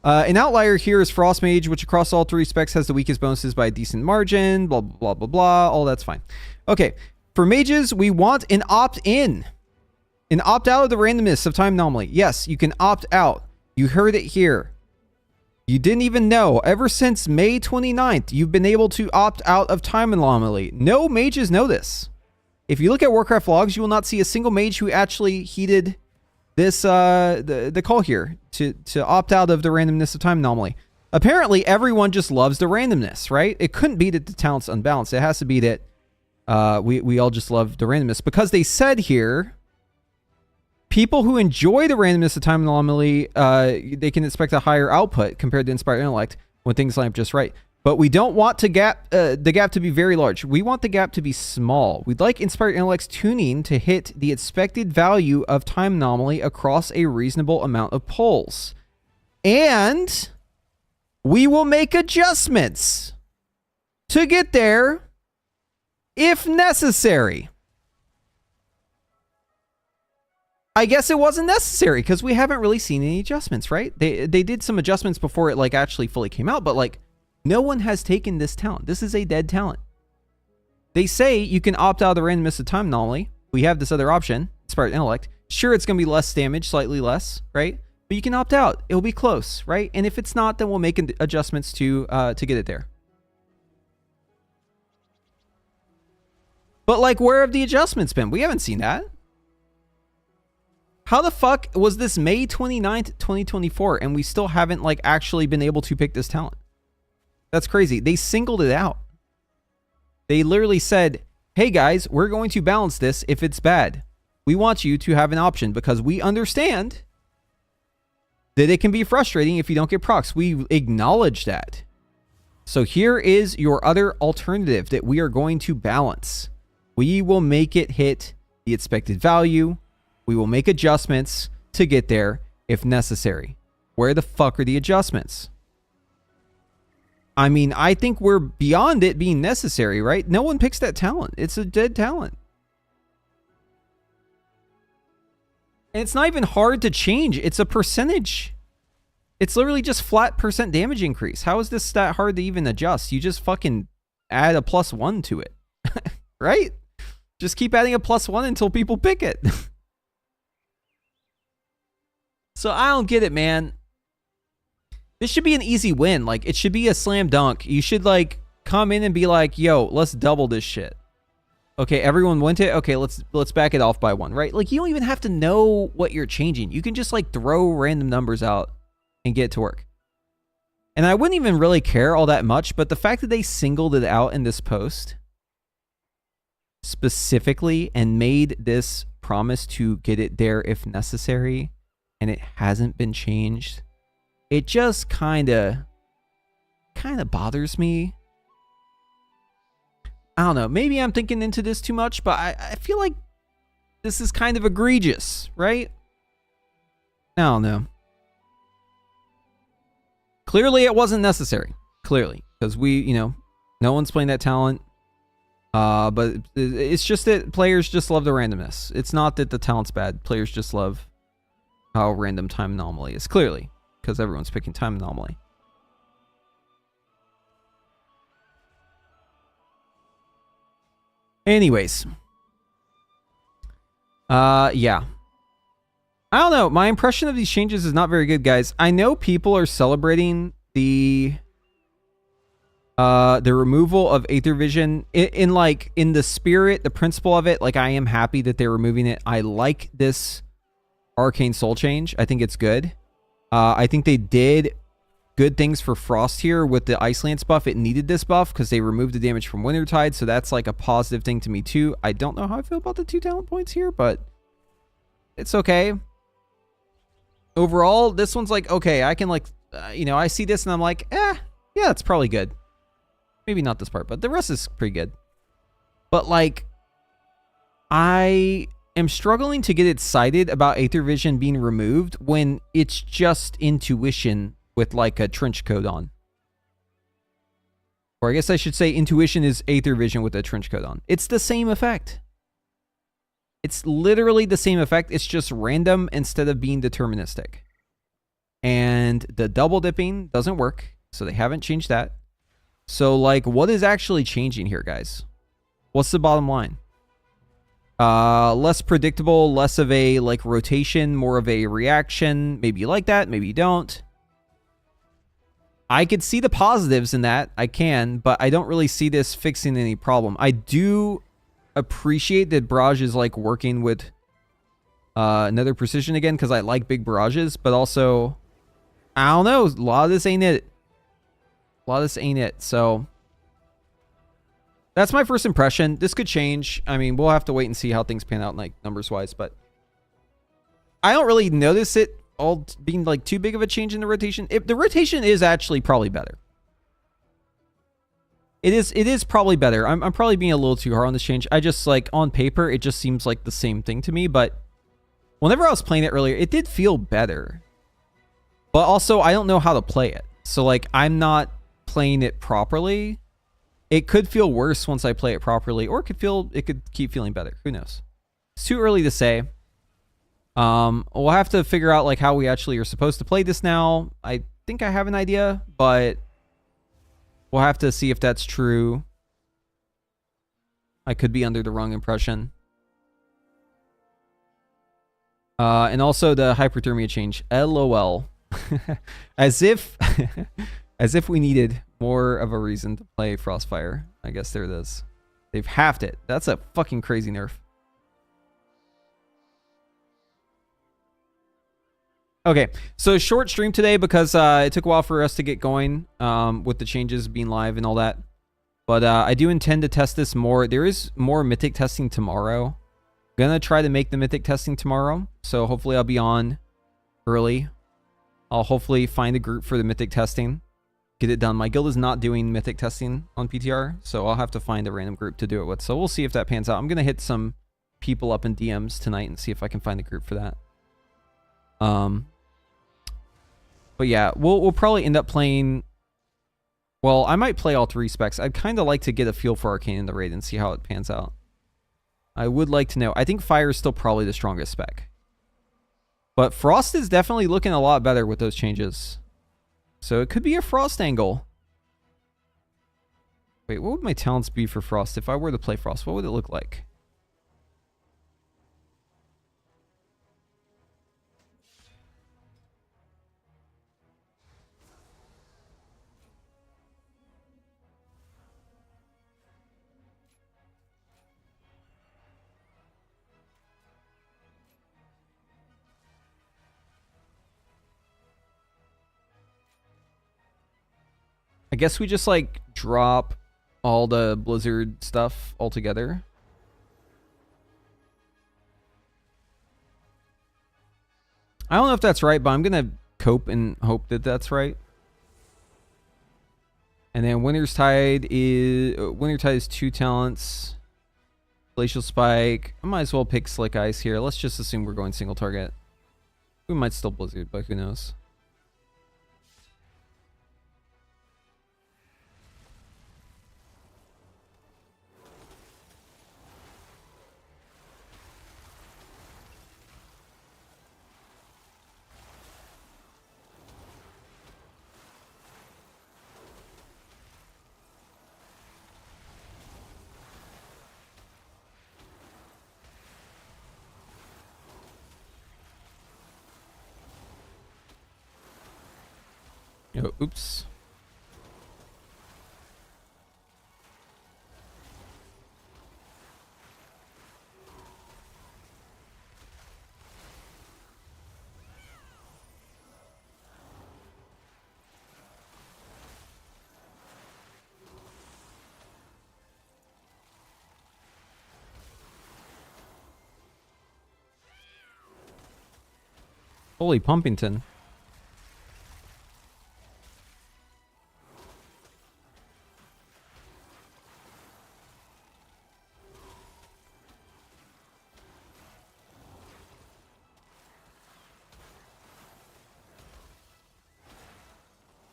An outlier here is Frost Mage, which across all three specs has the weakest bonuses by a decent margin, blah, blah, blah, blah. All that's fine. Okay, for mages, we want an opt-in. An opt-out of the randomness of time anomaly. Yes, you can opt out. You heard it here. You didn't even know. Ever since May 29th, you've been able to opt out of time anomaly. No mages know this. If you look at Warcraft logs, you will not see a single mage who actually heeded this the call here to opt out of the randomness of time anomaly. Apparently everyone just loves the randomness, right? It couldn't be that the talent's unbalanced. It has to be that we all just love the randomness, because they said here people who enjoy the randomness of time anomaly, they can expect a higher output compared to Inspired Intellect when things line up just right. But we don't want the gap to be very large. We want the gap to be small. We'd like Inspired Intellect's tuning to hit the expected value of time anomaly across a reasonable amount of polls. And we will make adjustments to get there if necessary. I guess it wasn't necessary because we haven't really seen any adjustments, right? They did some adjustments before it like actually fully came out, but like no one has taken this talent. This is a dead talent. They say you can opt out of the randomness of time anomaly. We have this other option, Inspired Intellect. Sure, it's going to be less damage, slightly less, right? But you can opt out. It'll be close, right? And if it's not, then we'll make adjustments to get it there. But like, where have the adjustments been? We haven't seen that. How the fuck was this May 29th, 2024, and we still haven't like actually been able to pick this talent? That's crazy. They singled it out. They literally said, hey guys, we're going to balance this if it's bad. We want you to have an option because we understand that it can be frustrating if you don't get procs. We acknowledge that. So here is your other alternative that we are going to balance. We will make it hit the expected value. We will make adjustments to get there if necessary. Where the fuck are the adjustments? I mean, I think we're beyond it being necessary, right? No one picks that talent. It's a dead talent. And it's not even hard to change. It's a percentage. It's literally just flat % damage increase. How is this that hard to even adjust? You just fucking add a +1 to it, right? Just keep adding a +1 until people pick it. So I don't get it, man. This should be an easy win. Like, it should be a slam dunk. You should, like, come in and be like, yo, let's double this shit. Okay, everyone went it. Okay, let's back it off by 1, right? Like, you don't even have to know what you're changing. You can just, like, throw random numbers out and get it to work. And I wouldn't even really care all that much, but the fact that they singled it out in this post specifically and made this promise to get it there if necessary, and it hasn't been changed, it just kind of bothers me. I don't know. Maybe I'm thinking into this too much, but I feel like this is kind of egregious, right? I don't know. Clearly, it wasn't necessary. Clearly. Because no one's playing that talent. But it's just that players just love the randomness. It's not that the talent's bad. Players just love how random time anomaly is. Clearly. Because everyone's picking time anomaly. Anyways. Yeah. I don't know. My impression of these changes is not very good, guys. I know people are celebrating the removal of Aether Vision in the spirit, the principle of it. Like, I am happy that they're removing it. I like this Arcane Soul change. I think it's good. I think they did good things for Frost here with the Ice Lance buff. It needed this buff because they removed the damage from Wintertide, so that's like a positive thing to me too. I don't know how I feel about the 2 talent points here, but it's okay. Overall, this one's like, okay, I can like, I see this and I'm like, yeah, it's probably good. Maybe not this part, but the rest is pretty good. But like, I am struggling to get excited about Aether Vision being removed when it's just intuition with like a trench coat on. Or I guess I should say intuition is Aether Vision with a trench coat on. It's the same effect. It's literally the same effect. It's just random instead of being deterministic. And the double dipping doesn't work, so they haven't changed that. So like, what is actually changing here, guys? What's the bottom line? Less predictable, less of a like rotation, more of a reaction. Maybe you like that, maybe you don't. I could see the positives in that. I can, but I don't really see this fixing any problem. I do appreciate that barrage is like working with another precision again, because I like big barrages, but also I don't know, a lot of this ain't it. So that's my first impression. This could change. I mean, we'll have to wait and see how things pan out like numbers wise, but I don't really notice it all being like too big of a change in the rotation. If the rotation is actually probably better. It is probably better. I'm probably being a little too hard on this change. I just like on paper, it just seems like the same thing to me, but whenever I was playing it earlier, it did feel better. But also I don't know how to play it. So like I'm not playing it properly. It could feel worse once I play it properly, or it could keep feeling better. Who knows? It's too early to say. We'll have to figure out like how we actually are supposed to play this now. I think I have an idea, but we'll have to see if that's true. I could be under the wrong impression. And also the hyperthermia change. LOL. As if we needed more of a reason to play Frostfire. I guess there it is. They've halved it. That's a fucking crazy nerf. Okay, so short stream today because it took a while for us to get going with the changes being live and all that. But I do intend to test this more. There is more Mythic testing tomorrow. Gonna try to make the Mythic testing tomorrow. So hopefully I'll be on early. I'll hopefully find a group for the Mythic testing. Get it done. My guild is not doing Mythic testing on PTR. So I'll have to find a random group to do it with. So we'll see if that pans out. I'm gonna hit some people up in DMs tonight and see if I can find a group for that. But yeah, we'll probably end up playing... Well, I might play all 3 specs. I'd kind of like to get a feel for Arcane in the raid and see how it pans out. I would like to know. I think Fire is still probably the strongest spec. But Frost is definitely looking a lot better with those changes. So it could be a Frost angle. Wait, what would my talents be for Frost? If I were to play Frost, what would it look like? I guess we just like drop all the Blizzard stuff altogether. I don't know if that's right, but I'm gonna cope and hope that that's right. And then Winter's Tide is 2 talents. Glacial Spike. I might as well pick Slick Ice here. Let's just assume we're going single target. We might still Blizzard, but who knows? Oh, oops. Holy Pumpington.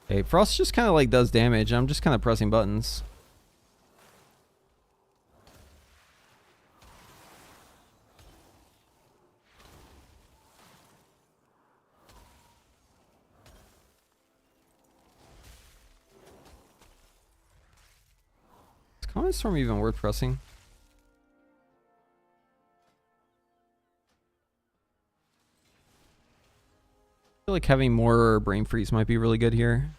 Okay, Frost just kind of like does damage. I'm just kind of pressing buttons. Is Comet Storm even worth pressing? I feel like having more Brain Freeze might be really good here.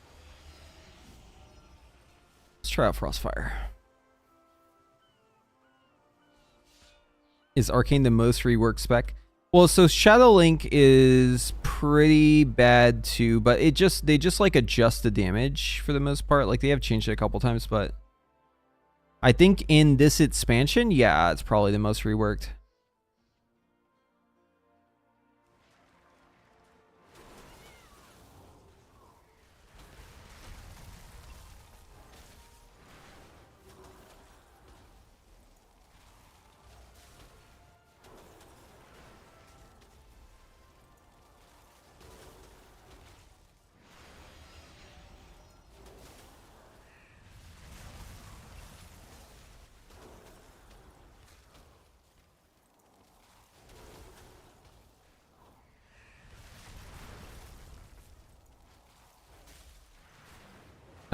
Let's try out Frostfire. Is Arcane the most reworked spec? Well, so Shadow Link is pretty bad too, but they just like adjust the damage for the most part. Like they have changed it a couple times, but I think in this expansion, yeah, it's probably the most reworked.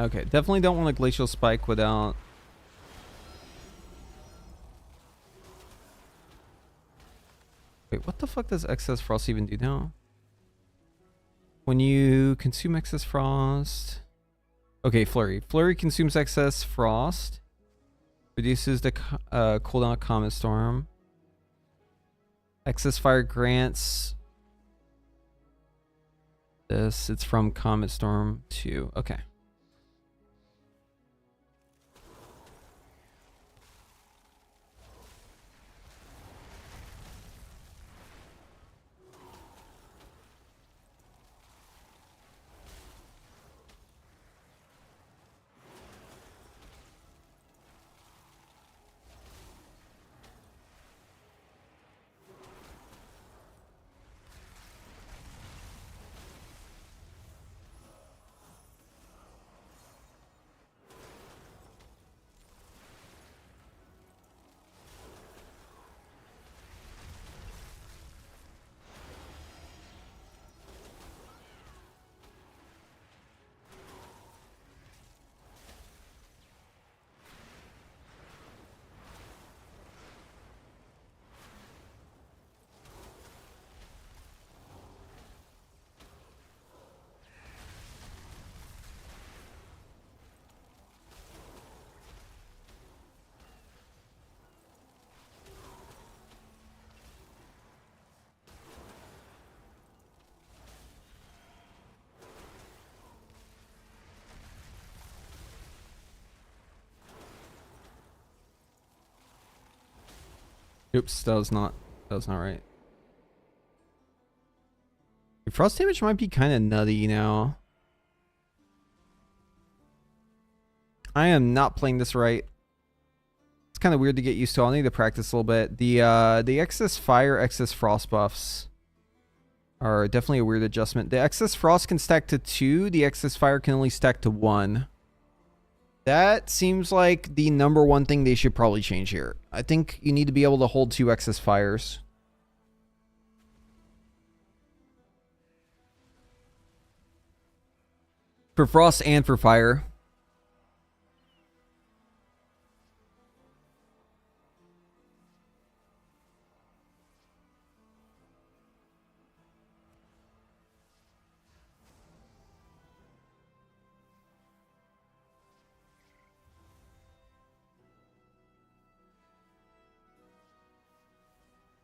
Okay, definitely don't want a Glacial Spike without... Wait, what the fuck does excess frost even do now? When you consume excess frost... Okay, Flurry. Flurry consumes excess frost. Reduces the cooldown of Comet Storm. Excess fire grants... This, it's from Comet Storm 2. Okay. Oops, that was not right. Frost damage might be kind of nutty now. I am not playing this right. It's kind of weird to get used to. I'll need to practice a little bit. The excess fire, excess frost buffs are definitely a weird adjustment. The excess frost can stack to 2. The excess fire can only stack to 1. That seems like the #1 thing they should probably change here. I think you need to be able to hold 2 excess fires. For frost and for fire.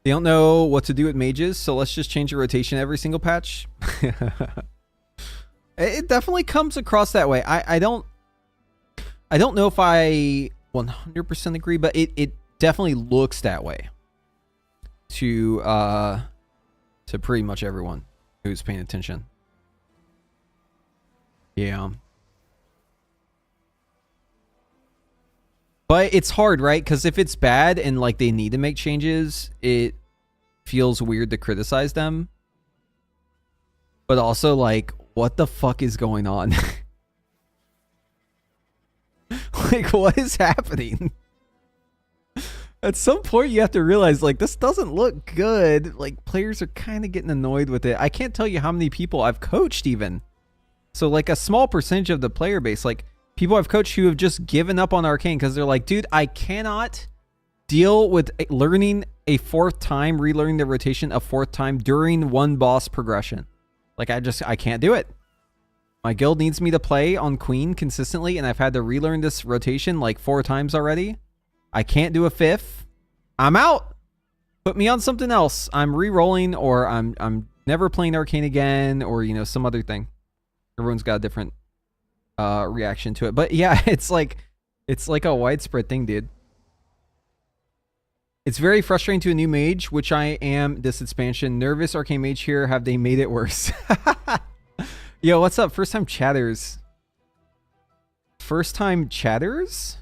They don't know what to do with mages, so let's just change the rotation every single patch. It definitely comes across that way. I don't know if I 100% agree, but it definitely looks that way to pretty much everyone who's paying attention. Yeah. But it's hard, right? Because if it's bad and like they need to make changes, it feels weird to criticize them. But also, like, what the fuck is going on? Like, what is happening? At some point, you have to realize, like, this doesn't look good. Like, players are kind of getting annoyed with it. I can't tell you how many people I've coached, even. So, like, a small percentage of the player base, like, people I've coached who have just given up on Arcane because they're like, dude, I cannot deal with learning a 4th time, relearning the rotation a 4th time during one boss progression. Like, I can't do it. My guild needs me to play on Queen consistently, and I've had to relearn this rotation like 4 times already. I can't do a 5th. I'm out. Put me on something else. I'm re-rolling, or I'm never playing Arcane again, or, you know, some other thing. Everyone's got a different reaction to it. But yeah, it's like a widespread thing, dude. It's very frustrating to a new mage, which I am this expansion. Nervous Arcane Mage here. Have they made it worse? Yo, what's up? First time chatters. First time chatters?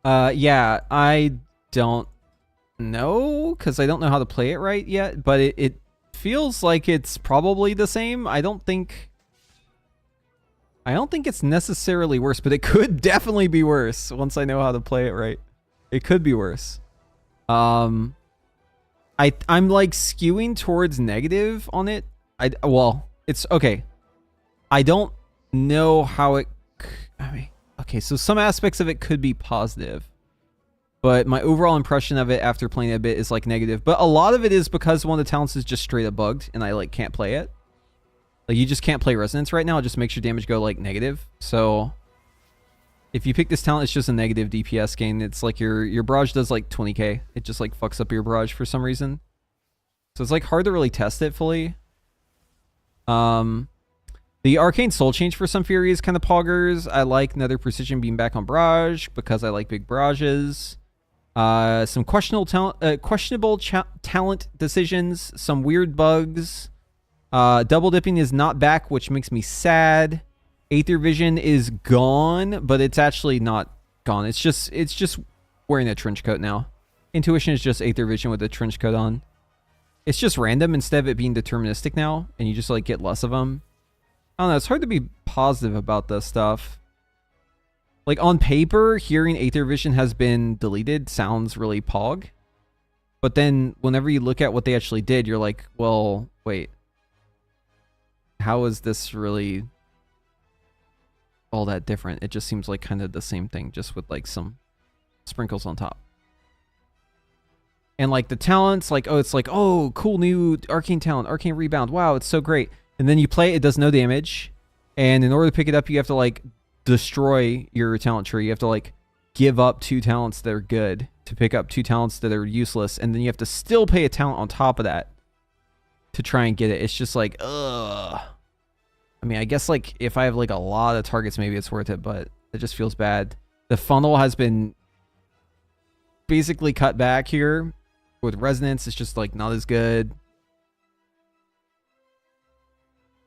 Yeah, I don't know, because I don't know how to play it right yet, but it feels like it's probably the same. I don't think it's necessarily worse, but it could definitely be worse once I know how to play it right. It could be worse. I'm like skewing towards negative on it. Well, it's okay. I don't know how it, I mean, okay, so some aspects of it could be positive, but my overall impression of it after playing it a bit is like negative. But a lot of it is because one of the talents is just straight up bugged and I like can't play it. Like, you just can't play Resonance right now. It just makes your damage go like negative. So if you pick this talent, it's just a negative DPS gain. It's like your barrage does like 20k. It just like fucks up your barrage for some reason. So it's like hard to really test it fully. The Arcane Soul Change for some Fury is kind of poggers. I like Nether Precision being back on barrage because I like big barrages. Some questionable talent decisions. Some weird bugs. Double dipping is not back, which makes me sad. Aether Vision is gone, but it's actually not gone. It's just wearing a trench coat now. Intuition is just Aether Vision with a trench coat on. It's just random instead of it being deterministic now, and you just like get less of them. I don't know. It's hard to be positive about this stuff. Like, on paper, hearing Aether Vision has been deleted sounds really pog. But then whenever you look at what they actually did, you're like, well, wait. How is this really all that different? It just seems like kind of the same thing, just with like some sprinkles on top. And like the talents, like, oh, it's like, oh, cool new Arcane talent, Arcane Rebound. Wow, it's so great. And then you play it does no damage. And in order to pick it up, you have to like destroy your talent tree. You have to like give up 2 talents that are good to pick up 2 talents that are useless. And then you have to still pay a talent on top of that to try and get it. It's just like, ugh. I mean, I guess like if I have like a lot of targets, maybe it's worth it, but it just feels bad. The funnel has been basically cut back here. With resonance, it's just like not as good.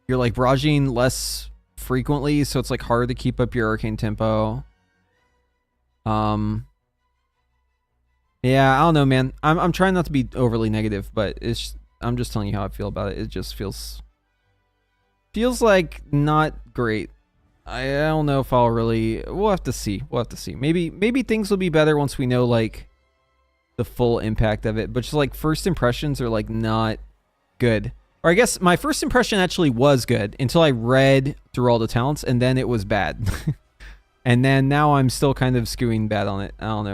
You're like barraging less frequently, so it's like hard to keep up your arcane tempo. Yeah, I don't know, man. I'm trying not to be overly negative, but I'm just telling you how I feel about it. It just feels like not great. I don't know if I'll really. We'll have to see. Maybe things will be better once we know like the full impact of it. But just like first impressions are like not good. Or I guess my first impression actually was good until I read through all the talents, and then it was bad. And then now I'm still kind of skewing bad on it. I don't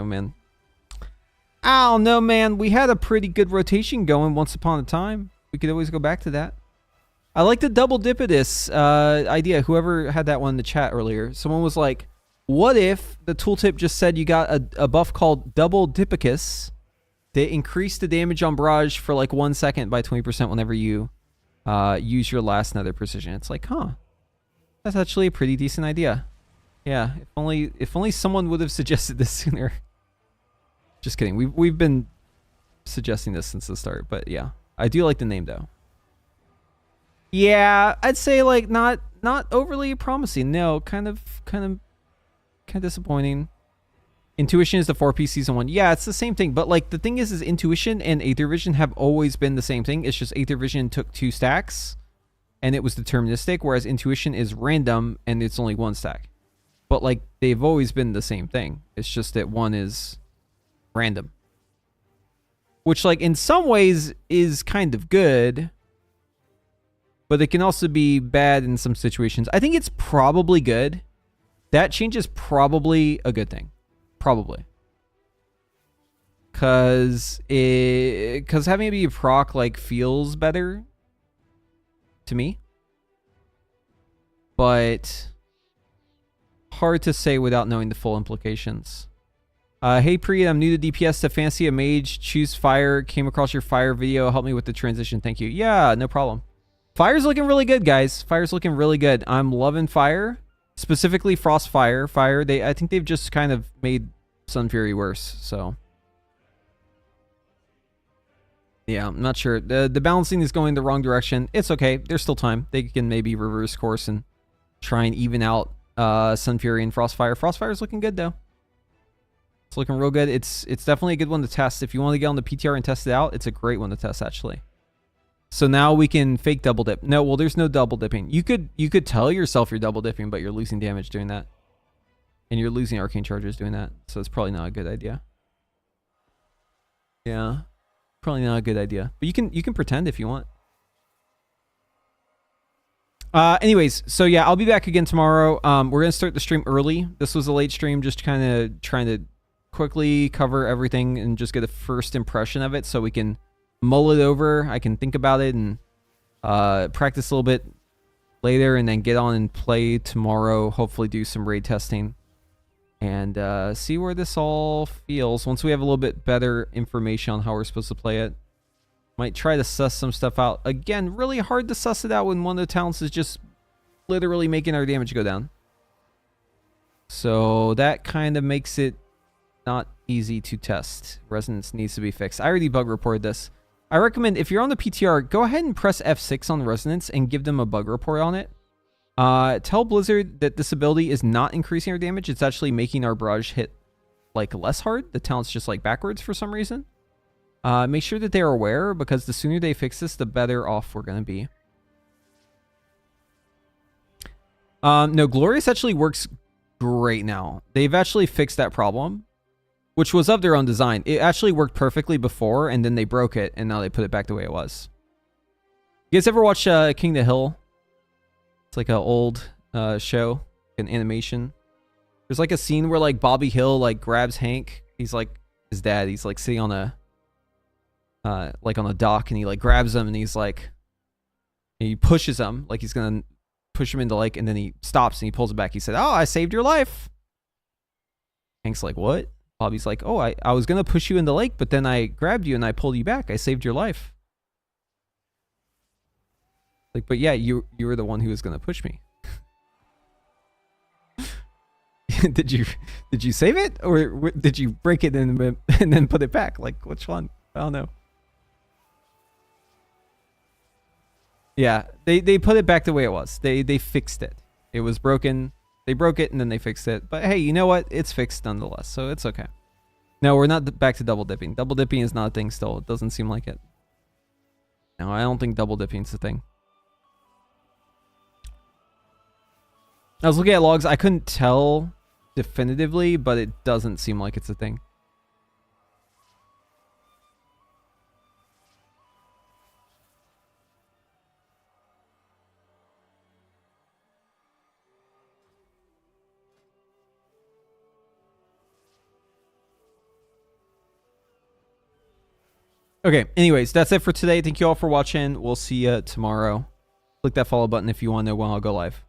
know, man. We had a pretty good rotation going once upon a time. We could always go back to that. I like the double dipidus idea. Whoever had that one in the chat earlier. Someone was like, what if the tooltip just said you got a buff called double dipicus that increased the damage on barrage for like 1 second by 20% whenever you use your last nether precision? It's like, huh. That's actually a pretty decent idea. Yeah, if only someone would have suggested this sooner. Just kidding. We've been suggesting this since the start, but yeah. I do like the name though. Yeah, I'd say like not overly promising. No, kind of disappointing. Intuition is the 4-piece season 1. Yeah, it's the same thing, but like the thing is Intuition and Aether Vision have always been the same thing. It's just Aether Vision took 2 stacks and it was deterministic, whereas Intuition is random and it's only 1 stack. But like they've always been the same thing. It's just that one is random. Which like in some ways is kind of good, but it can also be bad in some situations. I think it's probably good. That change is probably a good thing. Probably. Cause having it be proc like feels better to me. But hard to say without knowing the full implications. Hey Preet, I'm new to DPS to fancy a mage. Choose fire. Came across your fire video. Help me with the transition. Thank you. Yeah, no problem. Fire's looking really good, guys. Fire's looking really good. I'm loving fire. Specifically Frost Fire. I think they've just kind of made Sun Fury worse, so. Yeah, I'm not sure. The balancing is going the wrong direction. It's okay. There's still time. They can maybe reverse course and try and even out Sun Fury and Frostfire. Frostfire's looking good though. It's looking real good. It's definitely a good one to test. If you want to get on the PTR and test it out, it's a great one to test actually. So now we can fake double dip. No, well, there's no double dipping. You could tell yourself you're double dipping, but you're losing damage doing that. And you're losing arcane charges doing that. So it's probably not a good idea. Yeah. Probably not a good idea. But you can pretend if you want. Anyways, so yeah, I'll be back again tomorrow. We're gonna start the stream early. This was a late stream, just kind of trying to quickly cover everything and just get a first impression of it so we can mull it over. I can think about it and practice a little bit later and then get on and play tomorrow. Hopefully do some raid testing and see where this all feels. Once we have a little bit better information on how we're supposed to play it. Might try to suss some stuff out. Again, really hard to suss it out when one of the talents is just literally making our damage go down. So that kind of makes it not easy to test. Resonance needs to be fixed. I already bug reported this. I recommend if you're on the PTR, go ahead and press F6 on Resonance and give them a bug report on it. Tell Blizzard that this ability is not increasing our damage. It's actually making our barrage hit like less hard. The talent's just like backwards for some reason. Make sure that they're aware, because the sooner they fix this, the better off we're going to be. No, Glorious actually works great now. They've actually fixed that problem, which was of their own design. It actually worked perfectly before, and then they broke it, and now they put it back the way it was. You guys ever watch King the Hill? It's like an old show, an animation. There's like a scene where like Bobby Hill like grabs Hank. He's like his dad. He's like sitting on a like on a dock, and he like grabs him and he's like, and he pushes him like he's gonna push him into the lake, and then he stops and he pulls it back. He said, "Oh, I saved your life." Hank's like, "What?" Bobby's like, "Oh, I was gonna push you in the lake, but then I grabbed you and I pulled you back. I saved your life." Like, but yeah, you were the one who was gonna push me. did you save it, or did you break it and then put it back? Like, which one? I don't know. Yeah, they put it back the way it was. They fixed it. It was broken. They broke it and then they fixed it. But hey, you know what? It's fixed nonetheless, so it's okay. No, we're not back to double dipping. Double dipping is not a thing still. It doesn't seem like it. No, I don't think double dipping is a thing. I was looking at logs. I couldn't tell definitively, but it doesn't seem like it's a thing. Okay, anyways, that's it for today. Thank you all for watching. We'll see you tomorrow. Click that follow button if you want to know when I'll go live.